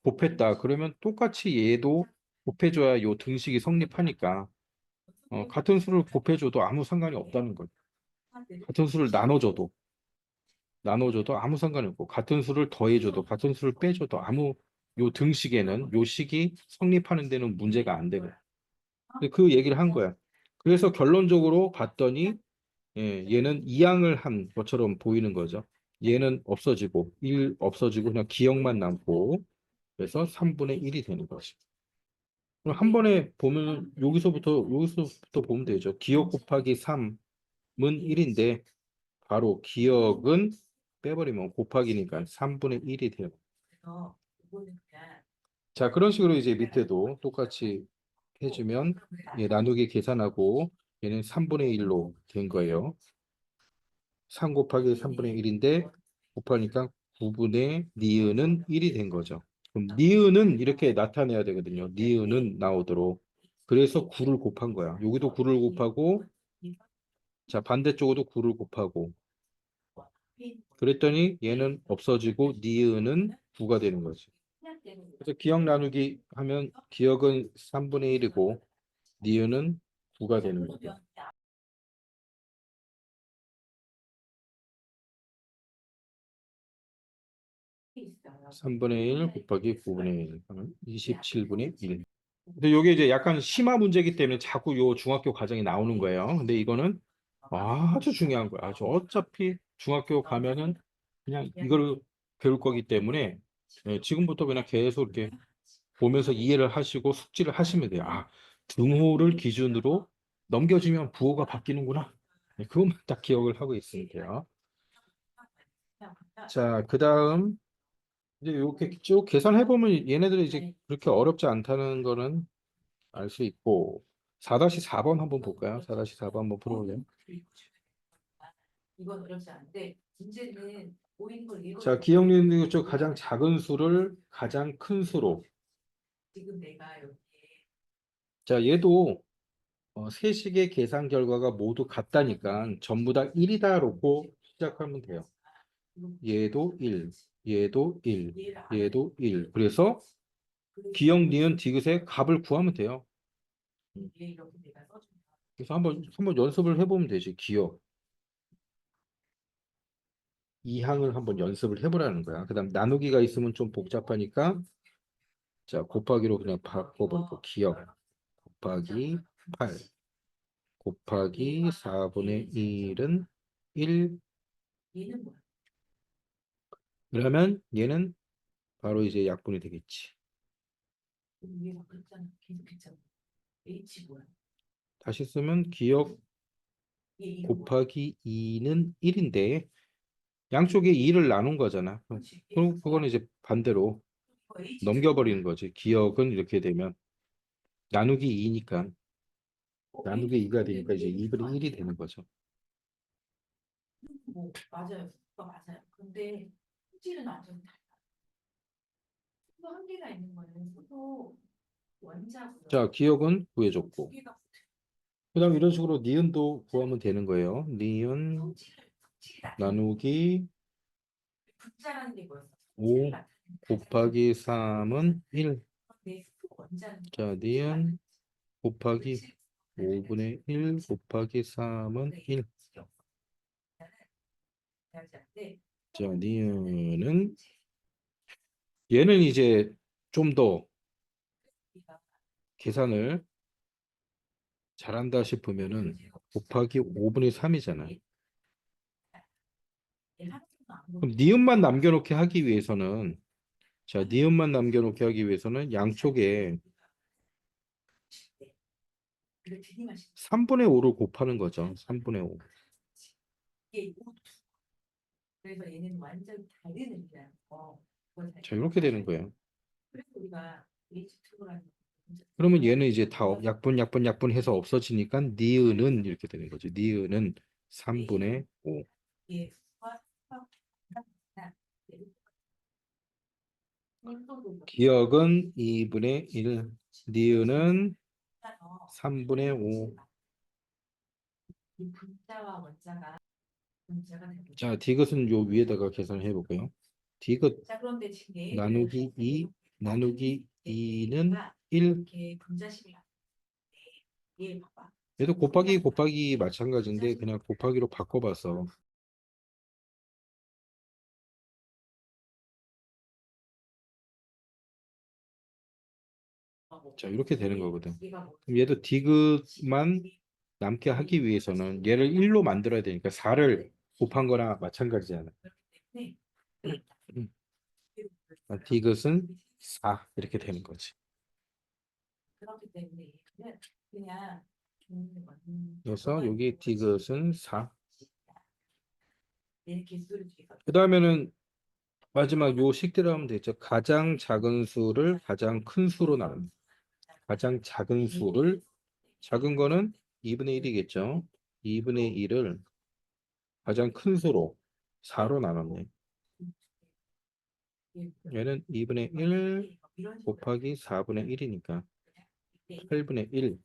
곱했다. 그러면 똑같이 얘도 곱해줘야 요 등식이 성립하니까 같은 수를 곱해줘도 아무 상관이 없다는 거예요. 같은 수를 나눠줘도 아무 상관이 없고 같은 수를 더해줘도 같은 수를 빼줘도 아무 요 등식에는 요 식이 성립하는 데는 문제가 안 되고 그 얘기를 한 거야. 그래서 결론적으로 봤더니 얘는 이항을 한 것처럼 보이는 거죠. 얘는 없어지고 1 없어지고 그냥 기억만 남고 그래서 3분의 1이 되는 거죠. 그럼 한 번에 보면 여기서부터 보면 되죠. 기억 곱하기 3은 1인데 바로 기억은 빼버리면 곱하기니까 3분의 1이 돼요. 그래서 이거는 그냥 자, 그런 식으로 이제 밑에도 똑같이 해주면 나누기 계산하고 얘는 3분의 1로 된 거예요. 3 곱하기 3분의 1인데 곱하니까 9분의 니은은 1이 된 거죠. 그럼 니은은 이렇게 나타내야 되거든요. 니은은 나오도록. 그래서 9를 곱한 거야. 여기도 9를 곱하고 자 반대쪽으로도 9를 곱하고 그랬더니 얘는 없어지고 니은은 9가 되는 거지. 그래서 기억 나누기 하면 기억은 3분의 1이고 니은은 9가 되는 거죠. 3분의 1 곱하기 9분의 1 하면 27분의 1. 근데 이게 이제 약간 심화 문제이기 때문에 자꾸 요 중학교 과정이 나오는 거예요. 근데 이거는 아주 중요한 거야. 아주 어차피 중학교 가면은 그냥 이걸 배울 거기 때문에 지금부터 그냥 계속 이렇게 보면서 이해를 하시고 숙지를 하시면 돼요. 등호를 기준으로 넘겨주면 부호가 바뀌는구나. 그것만 딱 기억을 하고 있으면 돼요. 자, 그 다음 이제 이렇게 쭉 계산해 보면 얘네들이 이제 그렇게 어렵지 않다는 거는 알 수 있고 4-4번 한번 볼까요? 4-4번 한번 풀어볼래요? 이건 어렵지 않은데 문제는 보이는 걸 읽어. 자, 기억력 중 가장 작은 수를 가장 큰 수로. 지금 내가 여기 자, 얘도 세식의 계산 결과가 모두 같다니까 전부 다 1이다 놓고 시작하면 돼요. 얘도 1, 얘도 1, 얘도 1. 그래서 기억, 니은, 디귿의 값을 구하면 돼요. 얘 이렇게 내가 써준다. 그래서 한번 연습을 해보면 되지. 기억. 이 항을 한번 연습을 해보라는 거야. 그 다음 나누기가 있으면 좀 복잡하니까 자 곱하기로 그냥 바꿔버리고 기억 곱하기 8 곱하기 4분의 1은 1 얘는 뭐야? 그러면 얘는 바로 이제 약분이 되겠지. 위에 바꿨잖아. 계속 했잖아. H 뭐야? 다시 쓰면 기억 얘 이름 뭐야? 곱하기 2는 1인데 양쪽에 2를 나눈 거잖아. 그렇지. 그럼 그거는 이제 반대로 이거 H 넘겨버리는 거지. 기억은 이렇게 되면 나누기 2니까 나누기 2가 되니까 이제 2분의 1이 되는 거죠. 뭐 맞아요. 그거 맞아요. 근데 품질은 완전 달라. 수도 한계가 있는 거는 수도 원자고요. 자, 기억은 구해줬고. 두 개가 그 다음 이런 식으로 니은도 구하면 되는 거예요. 니은 성질이 나누기 분자라는 게 뭐였어? 5 곱하기 3은 1. 내 수도 원자는 자, 니은 곱하기 5분의 1 곱하기 3은 1. 자, 니은은 얘는 이제 좀 더 계산을 잘한다 싶으면은 곱하기 5분의 3이잖아요. 그럼 니은만 남겨놓게 하기 위해서는 자, 니은만 남겨놓게 하기 위해서는 양쪽에 3분의 5를 곱하는 거죠. 3분의 5. 그래서 얘는 완전 다른 의미라는 거. 자, 이렇게 되는 거예요. 그래서 우리가 H2라는 그러면 얘는 이제 다 약분 해서 없어지니까 니은은 이렇게 되는 거지. 니은은 3분의 5. 예, 네. 기억은 2분의 1. 니은은 3분의 5. 이 분자와 원자가 분자가 되는 거죠. 자, 디귿은 요 위에다가 계산해 볼까요? 디귿 자, 그런데 지금 얘를 나누기 2 나누기 2는 1. 이렇게 분자식을 얘 봐봐. 얘도 곱하기 마찬가지인데 그냥 곱하기로 바꿔봐서 자, 이렇게 되는 거거든. 그럼 얘도 디귿만 남게 하기 위해서는 얘를 1로 만들어야 되니까 4를 곱한 거나 마찬가지잖아. 디귿은 4 이렇게 되는 거지. 그렇기 때문에 얘는 그냥 그래서 여기 디귿은 4. 얘 개수를 뒤에서 그 다음에는 마지막 요 식대로 하면 되죠. 가장 작은 수를 가장 큰 수로 나눕니다. 가장 작은 수를 작은 거는 2분의 1이겠죠. 2분의 1을 가장 큰 수로 4로 나눴네. 얘는 2분의 1 곱하기 4분의 1이니까 8분의 1.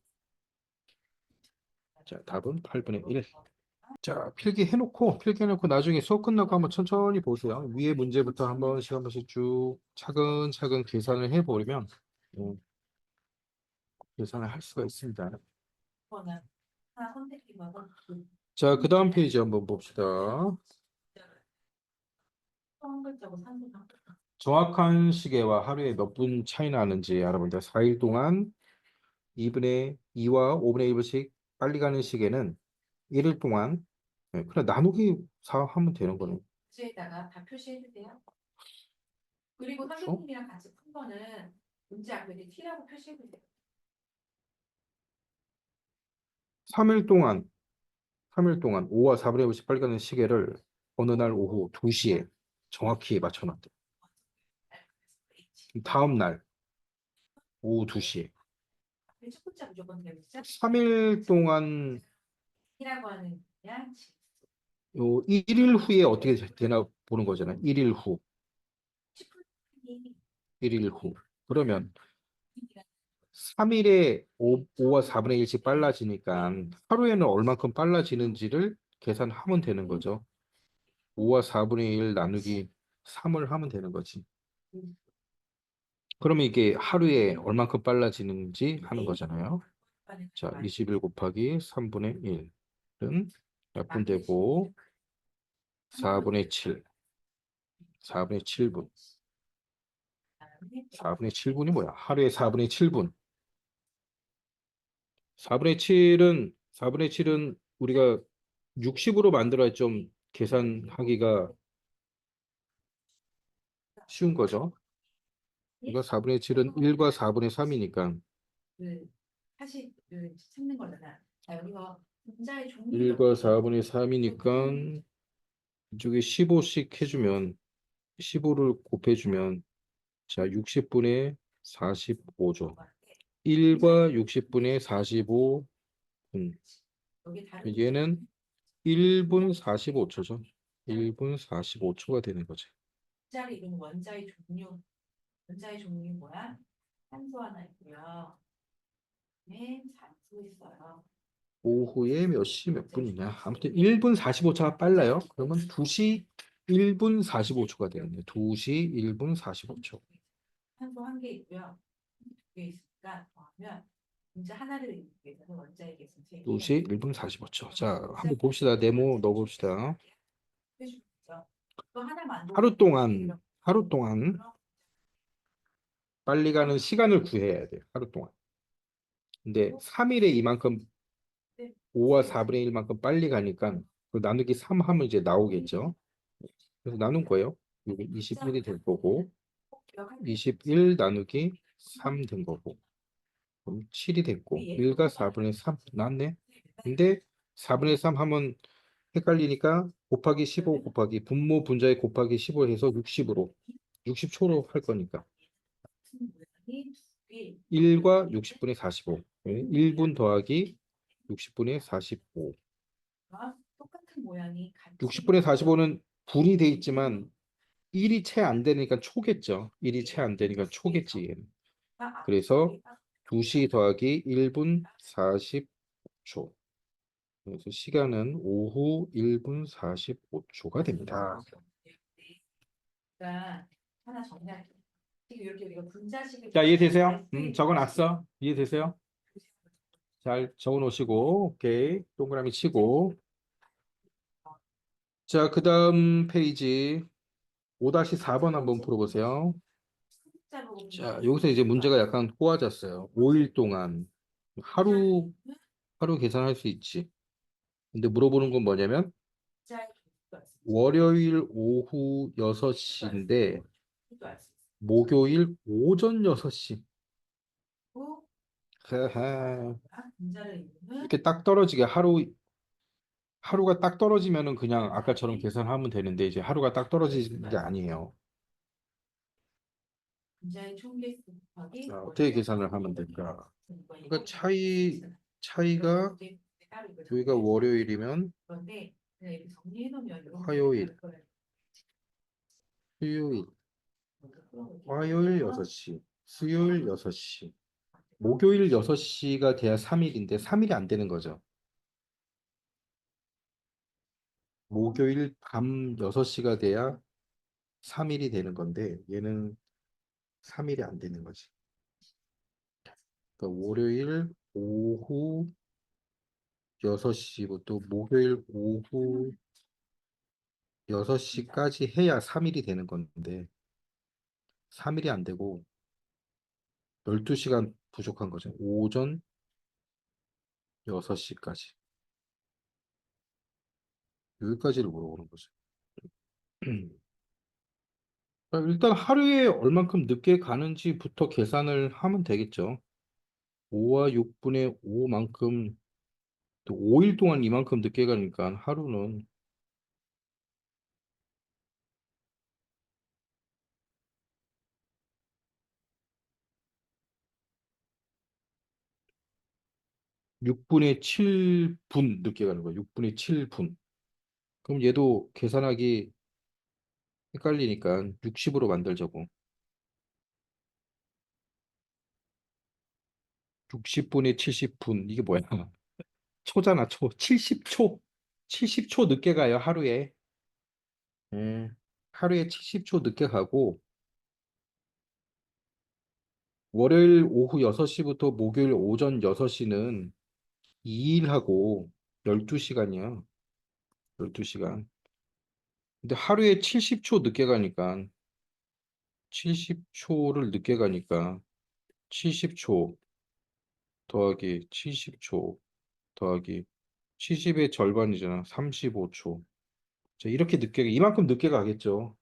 자, 답은 8분의 1. 자, 필기해놓고 나중에 수업 끝나고 한번 천천히 보세요. 위에 문제부터 한 번씩 쭉 차근차근 계산을 해보면 계산을 할 수가 있습니다. 거나 하나 선택해봐서 자, 그 다음 페이지 한번 봅시다. 한 글자고 산수 한 글자. 정확한 시계와 하루에 몇 분 차이 나는지 알아봅니다. 4일 동안 2분의 2와 5분의 1분씩 빨리 가는 시계는 1일 동안 그냥 나누기 4 하면 되는 거네. 문제에다가 다 표시해주세요. 그리고 그렇죠? 선생님이랑 같이 푼 거는 문제 앞에 T라고 표시해주세요. 3일 동안 5와 4분의 1분씩 빨리 가는 시계를 어느 날 오후 2시에 정확히 맞춰놨대. 다음 날 오후 2시에 첫 글자 무조건 되겠죠? 3일 동안 T라고 하는 그냥 요 1일 후에 어떻게 되나 보는 거잖아요. 1일 후. 1일 후. 그러면 3일에 5와 4분의 1씩 빨라지니까 하루에는 얼만큼 빨라지는지를 계산하면 되는 거죠. 5와 4분의 1 나누기 3을 하면 되는 거지. 그러면 이게 하루에 얼만큼 빨라지는지 하는 거잖아요. 자, 21 곱하기 3분의 1은 몇 분 되고 4분의 7. 4분의 7분. 4분의 7분이 뭐야? 하루에 4분의 7분. 4분의 7은 우리가 60으로 만들어야 좀 계산하기가 쉬운 거죠. 이거 4분의 7은 1과 4분의 3이니까 그 사실 그 찾는 거잖아. 자, 여기서 분자의 종류 1과 4분의 3이니까 이쪽에 15씩 해주면 15를 곱해주면 자 60분의 45죠. 1과 60분의 45분. 여기 다른 얘는 1분 45초죠. 1분 45초가 되는 거죠. 분자를 이룬 원자의 종류 뭐야? 산소 하나 있고요. 네, 산소 있어요. 오후에 몇 시 몇 분이냐. 아무튼 1분 45초가 빨라요. 그러면 2시 1분 45초가 되겠네요. 2시 1분 45초. 산소 한 개 있고요. 두 개 있으니까 더하면 분자 하나를 이루기 위해서는 원자의 개수는 2시 1분 45초. 자, 한번 봅시다. 네모 넣어봅시다. 또 하나만 하루 동안 빨리 가는 시간을 구해야 돼요. 하루 동안. 근데 3일에 이만큼 5와 4분의 1만큼 빨리 가니까 그 나누기 3 하면 이제 나오겠죠. 그래서 나눈 거예요. 이게 21이 될 거고 21 나누기 3 된 거고 그럼 7이 됐고 1과 4분의 3 나왔네. 근데 4분의 3 하면 헷갈리니까 곱하기 15 곱하기 분모 분자에 곱하기 15 해서 60으로 60초로 할 거니까 1과 60분의 45. 1분 더하기 60분의 45. 똑같은 모양이 같이 60분의 45는 분이 돼 있지만 1이 채 안 되니까 초겠죠. 1이 채 안 되니까 초겠지. 얘는. 그래서 2시 더하기 1분 40초. 그래서 시간은 오후 1분 45초가 됩니다. 그러니까 하나 정리할게요. 지금 이렇게 우리가 분자식을 자, 이해되세요? 적어놨어? 이해되세요? 잘 적어놓으시고, 오케이. 동그라미 치고. 자, 그 다음 페이지 5-4번 한번 풀어보세요. 자, 여기서 이제 문제가 약간 꼬아졌어요. 5일 동안 하루 계산할 수 있지. 근데 물어보는 건 뭐냐면 월요일 오후 6시인데 목요일 오전 6시. 헤헤. 이렇게 딱 떨어지게 하루가 딱 떨어지면은 그냥 아까처럼 계산하면 되는데 이제 하루가 딱 떨어지는 게 아니에요. 자, 어떻게 계산을 하면 될까? 그러니까 차이가 여기가 월요일이면 화요일, 수요일, 화요일 6시, 수요일 6시, 목요일 6시가 돼야 3일인데 3일이 안 되는 거죠. 목요일 밤 6시가 돼야 3일이 되는 건데 얘는 3일이 안 되는 거지. 그러니까 월요일 오후 6시부터 목요일 오후 6시까지 해야 3일이 되는 건데 3일이 안 되고 12시간 부족한 거죠. 오전 6시까지. 여기까지를 물어보는 거죠. 일단 하루에 얼만큼 늦게 가는지부터 계산을 하면 되겠죠. 5와 6분의 5만큼 또 5일 동안 이만큼 늦게 가니까 하루는 6분의 7분 늦게 가는 거예요. 6분의 7분. 그럼 얘도 계산하기 헷갈리니까 60으로 만들자고. 60분의 70분. 이게 뭐야? 초잖아, 초. 70초. 70초 늦게 가요, 하루에. 하루에 70초 늦게 가고, 월요일 오후 6시부터 목요일 오전 6시는 2일하고 12시간이야. 12시간. 근데 하루에 70초 늦게 가니까, 70초를 늦게 가니까, 70초 더하기 70초 더하기 70의 절반이잖아. 35초. 자, 이렇게 늦게, 이만큼 늦게 가겠죠.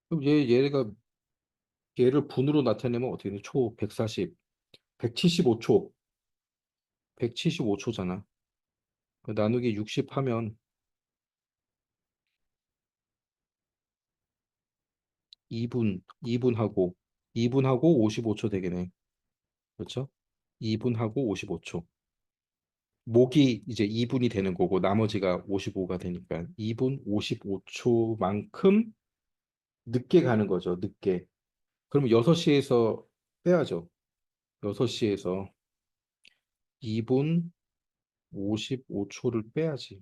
그럼 얘를 분으로 나타내면 어떻게 돼? 초 140, 175초, 175초잖아. 나누기 60 하면 2분하고 55초 되겠네. 그렇죠? 2분하고 55초. 목이 이제 2분이 되는 거고 나머지가 55가 되니까 2분 55초만큼 늦게 가는 거죠. 늦게. 그러면 6시에서 빼야죠. 6시에서 2분 55초를 빼야지.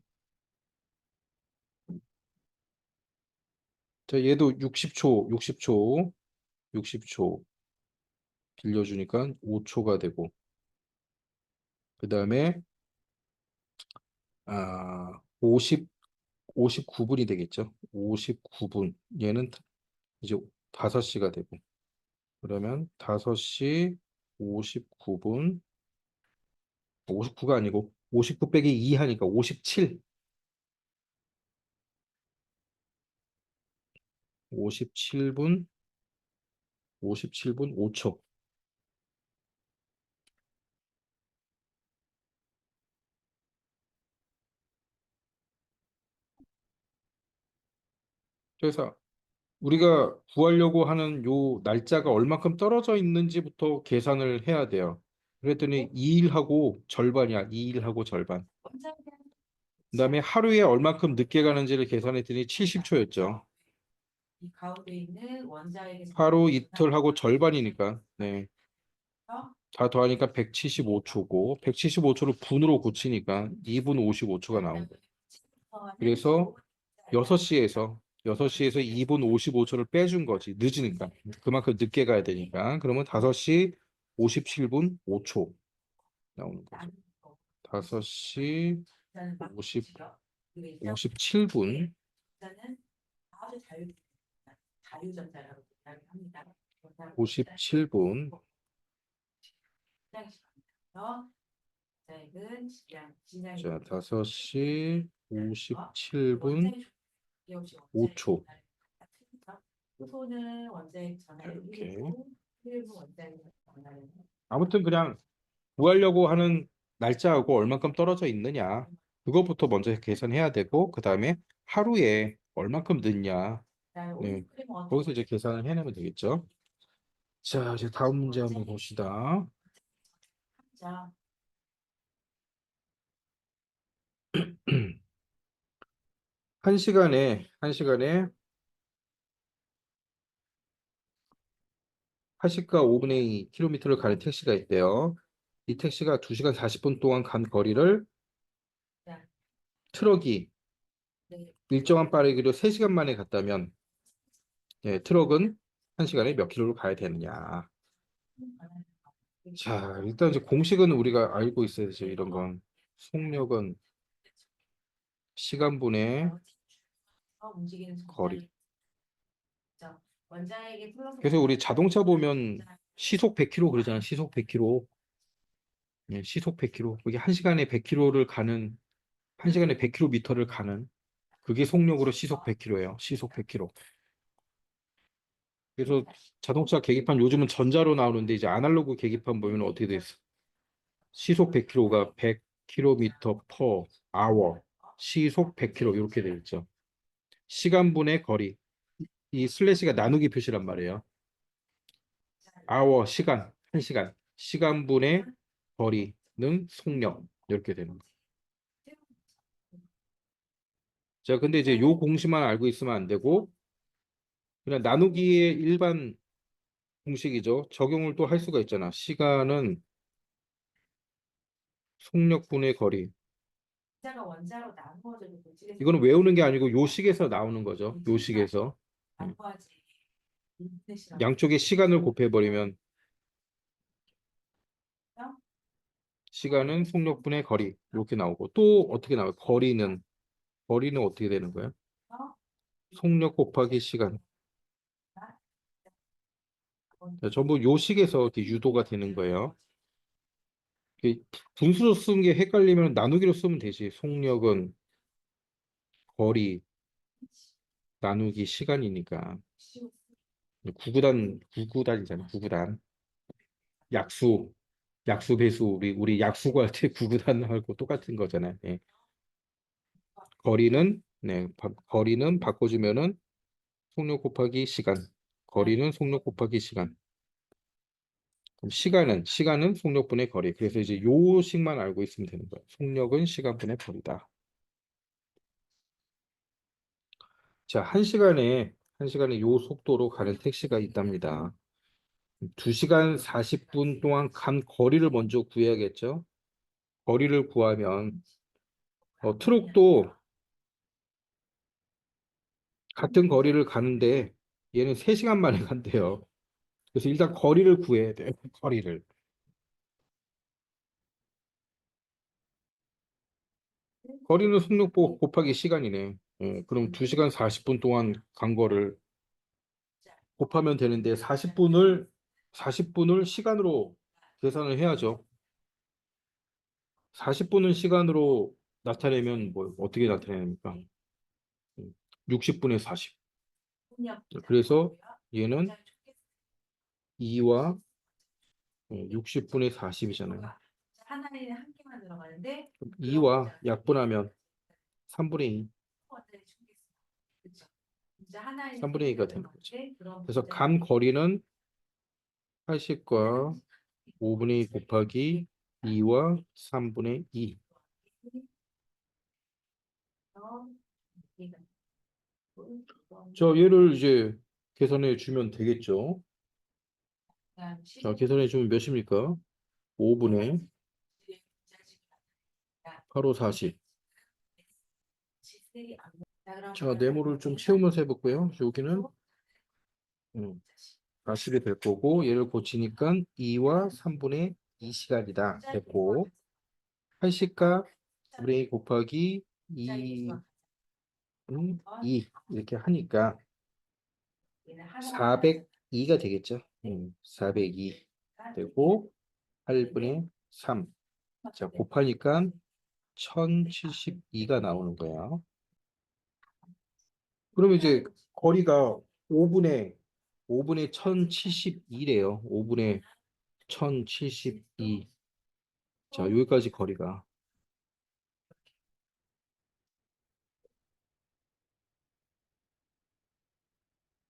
자, 얘도 60초 빌려주니까 5초가 되고, 그 다음에, 50, 59분이 되겠죠. 59분. 얘는 이제 5시가 되고, 그러면 5시 59분, 59가 아니고, 59 빼기 2 하니까 57. 57분, 57분 5초. 그래서 우리가 구하려고 하는 요 날짜가 얼마큼 떨어져 있는지부터 계산을 해야 돼요. 그랬더니 2일하고 절반이야. 2일하고 절반. 원자에 대한 그다음에 하루에 얼마큼 늦게 가는지를 계산했더니 70초였죠. 이 가운데 있는 원자에게 하루 이틀하고 절반이니까. 네. 다 더하니까 175초고 175초를 분으로 고치니까 2분 55초가 나온 거예요. 그래서 6시에서 2분 55초를 빼준 거지. 늦으니까. 그만큼 늦게 가야 되니까. 그러면 5시 57분 5초 나오는 거죠. 5시 57분 전자는 아주 자유전자라고 이야기합니다. 57분. 자, 5시 57분 5초. 소는 원자의 전하를 이렇게. 이루고 흡입은 원자의 전하를 아무튼 그냥 구하려고 하는 날짜하고 얼만큼 떨어져 있느냐. 그것부터 먼저 계산해야 되고 그 다음에 하루에 얼만큼 늦냐. 네. 거기서 이제 계산을 해내면 되겠죠. 자, 이제 다음 문제 한번 봅시다. 자, 한 시간에 80과 5분의 2 킬로미터를 가는 택시가 있대요. 이 택시가 2시간 40분 동안 간 거리를 트럭이 네. 일정한 빠르기로 3시간 만에 갔다면 트럭은 1시간에 몇 킬로를 가야 되느냐. 자, 일단 이제 공식은 우리가 알고 있어야죠. 이런 건. 속력은 시간분의 움직이는 거리. 원자에게 그래서 우리 자동차 보면 시속 100km 그러잖아. 시속 100km. 시속 100km. 그게 1시간에 100km를 가는 1시간에 100km를 가는 그게 속력으로 시속 100km예요. 시속 100km. 그래서 자동차 계기판 요즘은 전자로 나오는데 이제 아날로그 계기판 보면 어떻게 돼 있어? 시속 100km가 100km per hour. 시속 100km 이렇게 돼 있죠. 시간분의 거리. 이 슬래시가 나누기 표시란 말이에요. hour 시간, 1시간. 시간분의 거리는 속력 이렇게 되는 거예요. 자, 근데 이제 요 공식만 알고 있으면 안 되고 그냥 나누기의 일반 공식이죠. 적용을 또 할 수가 있잖아. 시간은 속력분의 거리. 원자가 원자로 나누어져도 물질에서 이거는 외우는 게 아니고 요 식에서 나오는 거죠. 요 식에서. 나누어지 인풋이라고 양쪽에 시간을 곱해버리면 시간은 속력분의 거리 이렇게 나오고 또 어떻게 나와요? 거리는 어떻게 되는 거예요? 속력 곱하기 시간. 자, 전부 요 식에서 이렇게 유도가 되는 거예요. 이게 분수로 쓰는 게 헷갈리면 나누기로 쓰면 되지. 속력은 거리 나누기 시간이니까. 구구단이잖아. 구구단. 약수 배수 우리 약수구할 때 구구단하고 똑같은 거잖아요. 예. 거리는 바꿔주면은 속력 곱하기 시간. 거리는 속력 곱하기 시간. 그럼 시간은 속력분의 거리. 그래서 이제 요 식만 알고 있으면 되는 거예요. 속력은 시간분의 거리다. 자, 한 시간에 요 속도로 가는 택시가 있답니다. 2시간 40분 동안 간 거리를 먼저 구해야겠죠. 거리를 구하면 트럭도 같은 거리를 가는데 얘는 3시간 만에 간대요. 그래서 일단 거리를 구해야 돼요. 거리를. 거리는 속력 곱하기 시간이네. 그럼 2시간 40분 동안 간 거를 곱하면 되는데 40분을 시간으로 계산을 해야죠. 40분은 시간으로 나타내면 뭐 어떻게 나타냅니까? 60분의 40. 그래서 얘는 2와 60분의 40이잖아요. 하나에는 한 개만 들어가는데 2와 약분하면 3분의 2. 원자의 충격수. 그렇죠. 문자 하나에 3분의 2가 되는 거죠. 그런 그래서 문자를 감 거리는 80과 5분의 2 곱하기 2와 3분의 2. 자, 얘를 이제 계산해 주면 되겠죠. 자, 계산해 주면 몇입니까? 5분의 8호 40. 자, 네모를 좀 채우면서 해볼까요? 여기는 40이 될 거고, 얘를 고치니까 2와 3분의 2시간이다. 됐고, 80과 5분의 2 곱하기 2, 2 이렇게 하니까 402가 되겠죠. 402 되고 8분의 3. 자, 곱하니까 1072가 나오는 거야. 그러면 이제 거리가 5분의 1072래요. 5분의 1072. 자, 여기까지 거리가.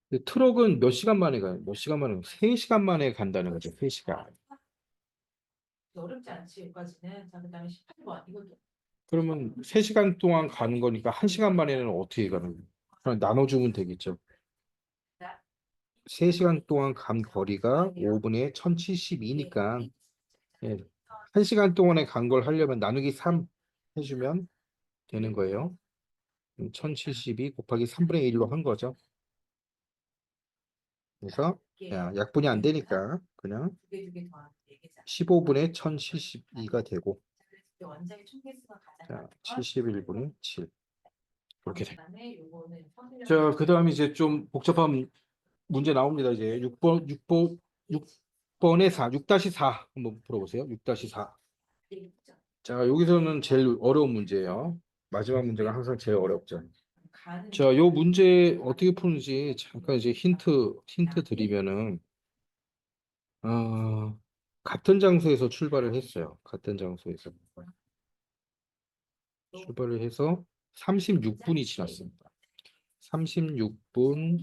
근데 트럭은 몇 시간 만에 가요? 몇 시간 만에? 3시간 만에 간다는 거죠. 3시간. 어렵지 않지, 여기까지는. 자, 그다음에 18번. 이것도 그러면 3시간 동안 가는 거니까 1시간 만에는 어떻게 가는 거예요? 그냥 나눠주면 되겠죠. 3시간 동안 간 거리가 5분의 1072니까 1시간 동안에 간 걸 하려면 나누기 3 해주면 되는 거예요. 1072 곱하기 3분의 1로 한 거죠. 그래서 약분이 안 되니까 그냥 15분의 1072가 되고 원자의 총 개수가 자, 가장 71분의 7 이렇게 돼요. 그다음에 요거는 자, 그 다음에 이제 좀 복잡한 문제 나옵니다. 이제 6번에 4, 6-4 한번 풀어보세요. 6-4. 자, 여기서는 제일 어려운 문제예요. 마지막 문제가 항상 제일 어렵죠. 자, 요 문제 어떻게 푸는지 잠깐 이제 힌트 드리면은 같은 장소에서 출발을 했어요. 같은 장소에서 출발을 해서 36분이 지났습니다. 36분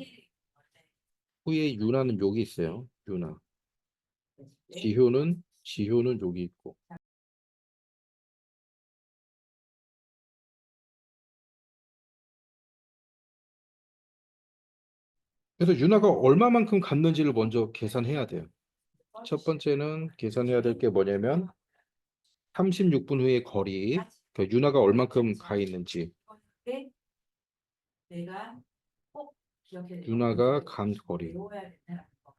후에 유나는 여기 있어요. 유나. 지효는 여기 있고. 그래서 유나가 얼마만큼 갔는지를 먼저 계산해야 돼요. 첫 번째는 계산해야 될 게 뭐냐면 36분 후의 거리, 그러니까 유나가 얼만큼 가 있는지, 내가 꼭 기억해야 될 유나가 간 거리. 외워야 된다는 거.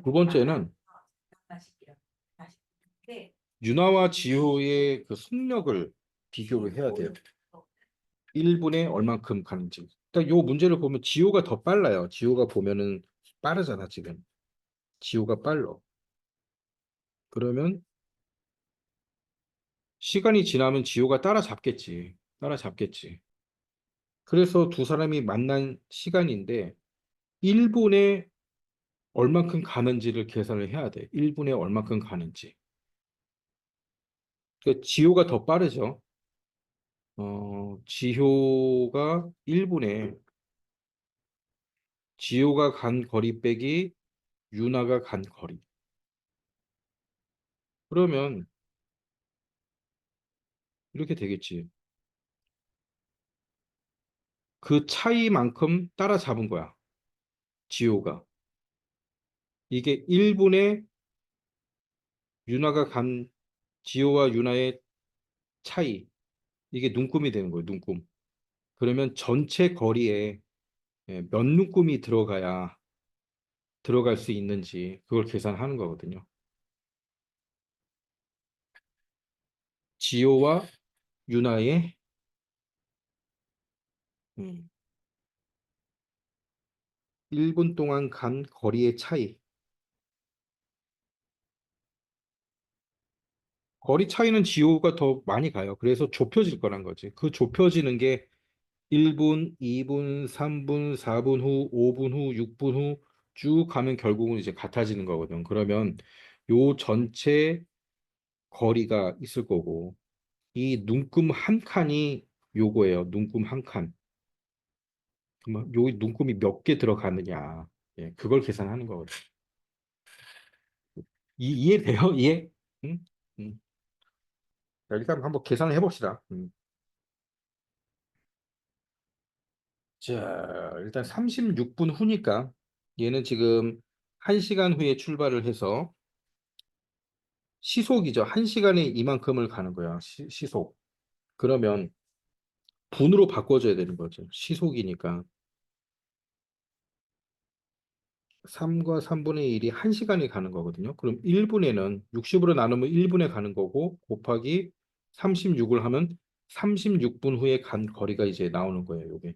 두 번째는 유나와 지효의 그 속력을 비교를 해야 돼요. 1분에 얼만큼 가는지. 딱 요 문제를 보면 지효가 더 빨라요. 지효가 보면은 빠르잖아, 지금. 지효가 빨라. 그러면 시간이 지나면 지효가 따라잡겠지. 따라잡겠지. 그래서 두 사람이 만난 시간인데 1분에 얼만큼 가는지를 계산을 해야 돼. 1분에 얼만큼 가는지. 그러니까 지효가 더 빠르죠. 지효가 1분에 지효가 간 거리 빼기 유나가 간 거리. 그러면 이렇게 되겠지. 그 차이만큼 따라잡은 거야. 지효가. 이게 1분에 유나가 간 지효와 유나의 차이. 이게 눈금이 되는 거예요. 눈금. 그러면 전체 거리에 몇 눈금이 들어갈 수 있는지 그걸 계산하는 거거든요. 지효와 유나의 1분 동안 간 거리의 차이. 거리 차이는 지호가 더 많이 가요. 그래서 좁혀질 거란 거지. 그 좁혀지는 게 1분, 2분, 3분, 4분 후, 5분 후, 6분 후 쭉 가면 결국은 이제 같아지는 거거든. 그러면 요 전체 거리가 있을 거고 이 눈금 한 칸이 요거예요. 눈금 한 칸. 그러면 요 눈금이 몇 개 들어가느냐. 예, 그걸 계산하는 거거든요. 이해돼요? 이해? 응? 응. 자, 일단 한번 계산을 해봅시다. 자, 일단 36분 후니까 얘는 지금 1시간 후에 출발을 해서 시속이죠. 1시간에 이만큼을 가는 거야. 시속. 그러면 분으로 바꿔줘야 되는 거죠. 시속이니까. 3과 3분의 1이 1시간이 가는 거거든요. 그럼 1분에는 60으로 나누면 1분에 가는 거고 곱하기 36을 하면 36분 후에 간 거리가 이제 나오는 거예요. 요게.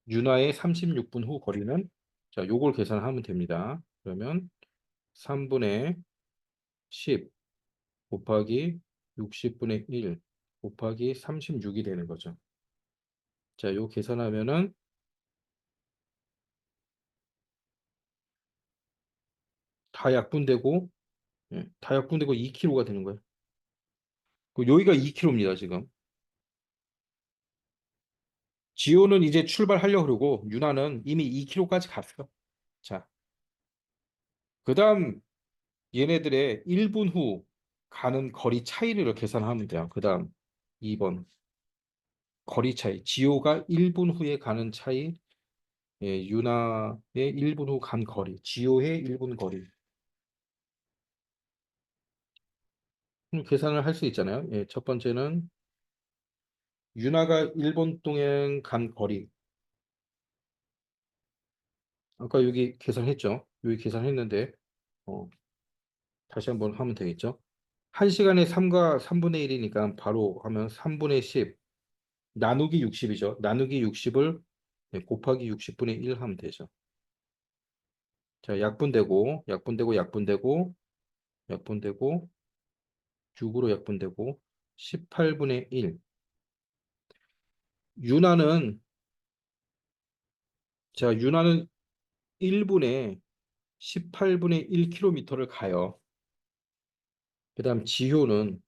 윤하의 36분 후 거리는 자, 요걸 계산하면 됩니다. 그러면 3분의 10 곱하기 60분의 1 곱하기 36이 되는 거죠. 자, 요 계산하면은 다 약분되고 다 약분되고 2kg가 되는 거예요. 여기가 2kg입니다, 지금. 지호는 이제 출발하려고 그러고 윤하는 이미 2km까지 갔어. 자, 그다음 얘네들의 1분 후 가는 거리 차이를 계산하면 돼요. 그다음 2번 거리 차이. 지호가 1분 후에 가는 차이, 예, 윤하의 1분 후 간 거리, 지호의 1분 거리. 계산을 할 수 있잖아요. 예, 첫 번째는 윤하가 1분 동안 간 거리. 아까 여기 계산했죠. 여기 계산했는데 어, 다시 한번 하면 되겠죠. 1시간에 3과 3분의 1이니까 바로 하면 3분의 10 나누기 60이죠. 나누기 60을 곱하기 60분의 1 하면 되죠. 자, 약분되고 약분되고 약분되고 약분되고 6으로 약분되고 18분의 1. 윤하는 자, 윤하는 1분에 18분의 1km를 가요. 그다음 지효는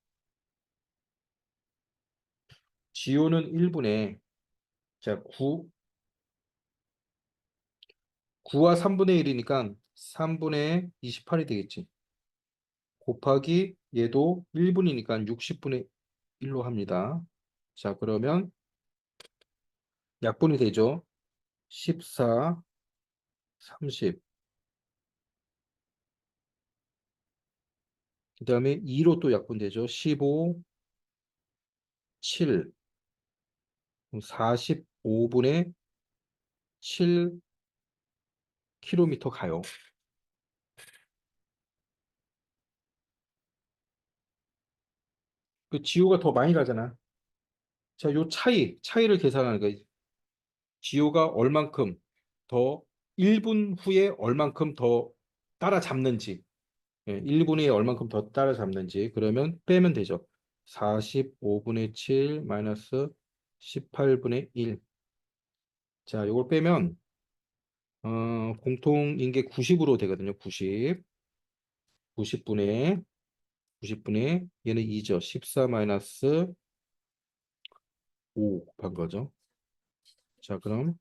1분에 자, 9와 3분의 1이니까 3분의 28이 되겠지. 곱하기 얘도 1분이니까 60분의 1로 합니다. 자, 그러면 약분이 되죠. 14, 30. 그 다음에 2로 또 약분되죠. 15, 7. 45분의 7km 가요. 그 지호가 더 많이 가잖아. 자, 요 차이를 계산하는 거예요. 지호가 얼만큼 더 1분 후에 얼만큼 더 따라잡는지. 예, 1분에 얼만큼 더 따라잡는지 그러면 빼면 되죠. 45분의 7 마이너스 18분의 1. 자, 요걸 빼면 공통인 게 90으로 되거든요. 90. 90분의 얘는 2죠. 14 마이너스 5 곱한 거죠. 자, 그럼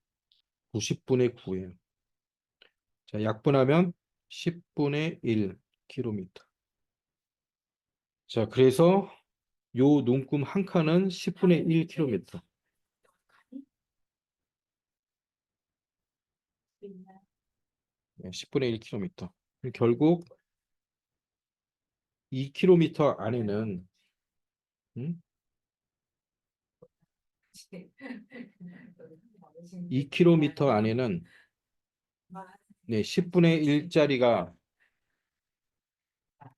90분의 9예요. 자, 약분하면 10분의 1km. 자, 그래서 요 눈금 한 칸은 10분의 1km. 네, 10분의 1km. 결국 2km 안에는 2km 안에는 네, 10분의 1짜리가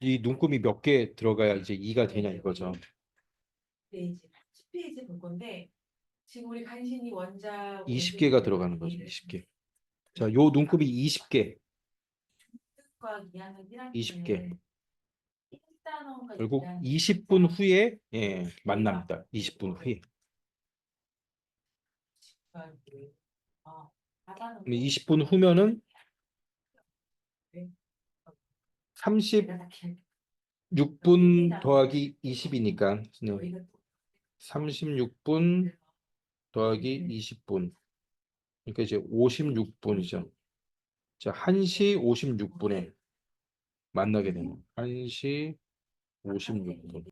이 눈금이 몇 개 들어가야 이제 2가 되냐 이거죠. 페이지, 10페이지 볼 건데 지금 우리 간신히 원작 20개가 들어가는 거죠. 20개. 자, 요 눈금이 20개. 과학 2학년 1학기는 20개. 1단원과 결국 2단원 20분 후에 예, 만납니다. 20분 후에. 그럼 20분 후면은 30 36분 더하기 20이니까 36분 더하기 20분. 그러니까 이제 56분이죠. 자, 1시 56분에 만나게 되는 1시 56분.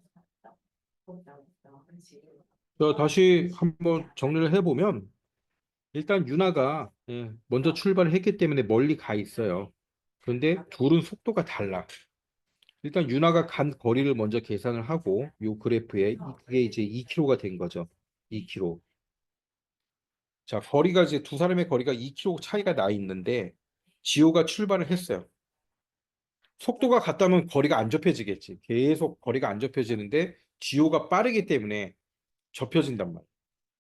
자, 다시 한번 정리를 해보면 일단 유나가 먼저 출발을 했기 때문에 멀리 가 있어요. 그런데 둘은 속도가 달라. 일단 유나가 간 거리를 먼저 계산을 하고 요 그래프에 그게 이제 2km가 된 거죠. 2km. 자, 거리가 이제 두 사람의 거리가 2km 차이가 나 있는데 지호가 출발을 했어요. 속도가 같다면 거리가 안 좁혀지겠지. 계속 거리가 안 좁혀지는데 지호가 빠르기 때문에 좁혀진단 말이야.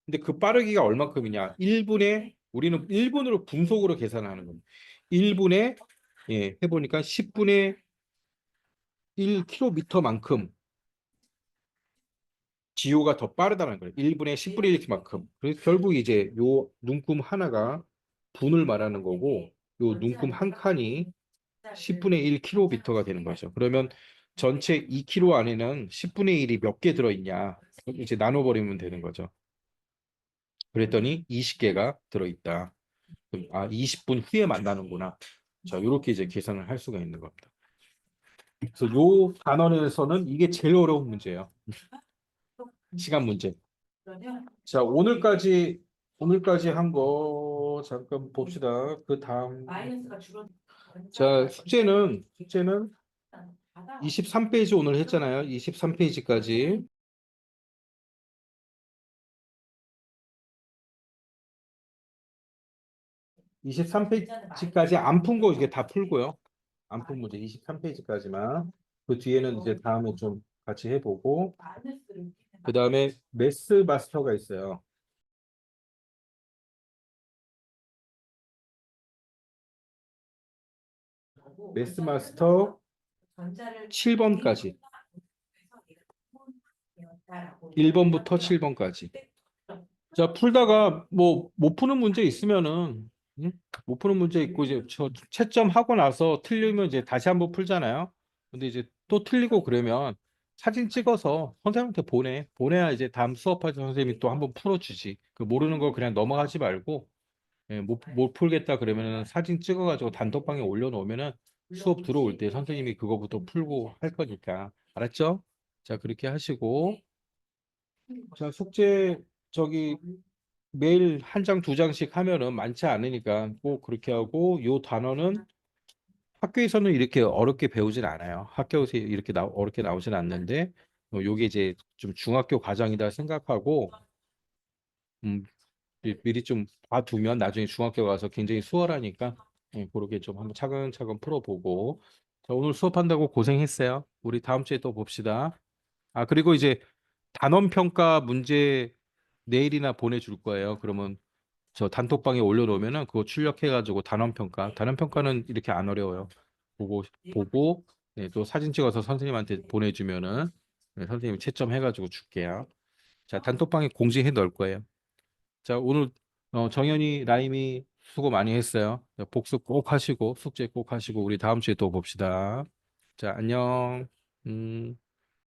근데 그 빠르기가 얼만큼이냐? 1분에 우리는 1분으로 분속으로 계산하는 겁니다. 1분에 해보니까 10분의 1km만큼 지호가 더 빠르다는 거예요. 1분에 10분의 1만큼. 그래서 결국 이제 요 눈금 하나가 분을 말하는 거고 요 눈금 한 칸이 10분의 1km가 되는 거죠. 그러면 전체 2km 안에는 10분의 1이 몇 개 들어있냐? 이제 나눠버리면 되는 거죠. 그랬더니 20개가 들어있다. 20분 후에 만나는구나. 자, 이렇게 이제 계산을 할 수가 있는 겁니다. 그래서 요 단원에서는 이게 제일 어려운 문제예요. 시간 문제. 자, 오늘까지 한 거 잠깐 봅시다. 그 다음. 자, 숙제는 23페이지 오늘 했잖아요. 23페이지까지. 23페이지까지 안 푼 거 이게 다 풀고요. 안 푼 문제 23페이지까지만. 그 뒤에는 이제 다음에 좀 같이 해보고. 그 다음에 매스 마스터가 있어요. 매스 마스터 7번까지. 1번부터 7번까지. 자, 풀다가 뭐 못 푸는 문제 있으면은 못 푸는 문제 있고 이제 저 채점하고 나서 틀리면 이제 다시 한번 풀잖아요. 근데 이제 또 틀리고 그러면 사진 찍어서 선생님한테 보내야 이제 다음 수업할 때 선생님이 또 한번 풀어주지. 그 모르는 거 그냥 넘어가지 말고 못 풀겠다 그러면은 사진 찍어가지고 단톡방에 올려놓으면은 수업 들어올 때 선생님이 그거부터 풀고 할 거니까 알았죠? 자, 그렇게 하시고 자, 숙제 저기 매일 한 장, 두 장씩 하면은 많지 않으니까 꼭 그렇게 하고 요 단어는 학교에서는 이렇게 어렵게 배우진 않아요. 학교에서 이렇게 어렵게 나오진 않는데 요게 이제 좀 중학교 과정이다 생각하고 음, 미리 좀 봐두면 나중에 중학교 가서 굉장히 수월하니까 그렇게 좀 한번 차근차근 풀어보고 자, 오늘 수업한다고 고생했어요. 우리 다음 주에 또 봅시다. 아, 그리고 이제 단원 평가 문제 내일이나 보내줄 거예요. 그러면 저 단톡방에 올려놓으면은 그거 출력해가지고 단원 평가는 이렇게 안 어려워요. 보고 또 사진 찍어서 선생님한테 보내주면은 선생님이 채점해가지고 줄게요. 자, 단톡방에 공지해 넣을 거예요. 자, 오늘 정연이, 라임이 수고 많이 했어요. 자, 복습 꼭 하시고 숙제 꼭 하시고 우리 다음 주에 또 봅시다. 자, 안녕.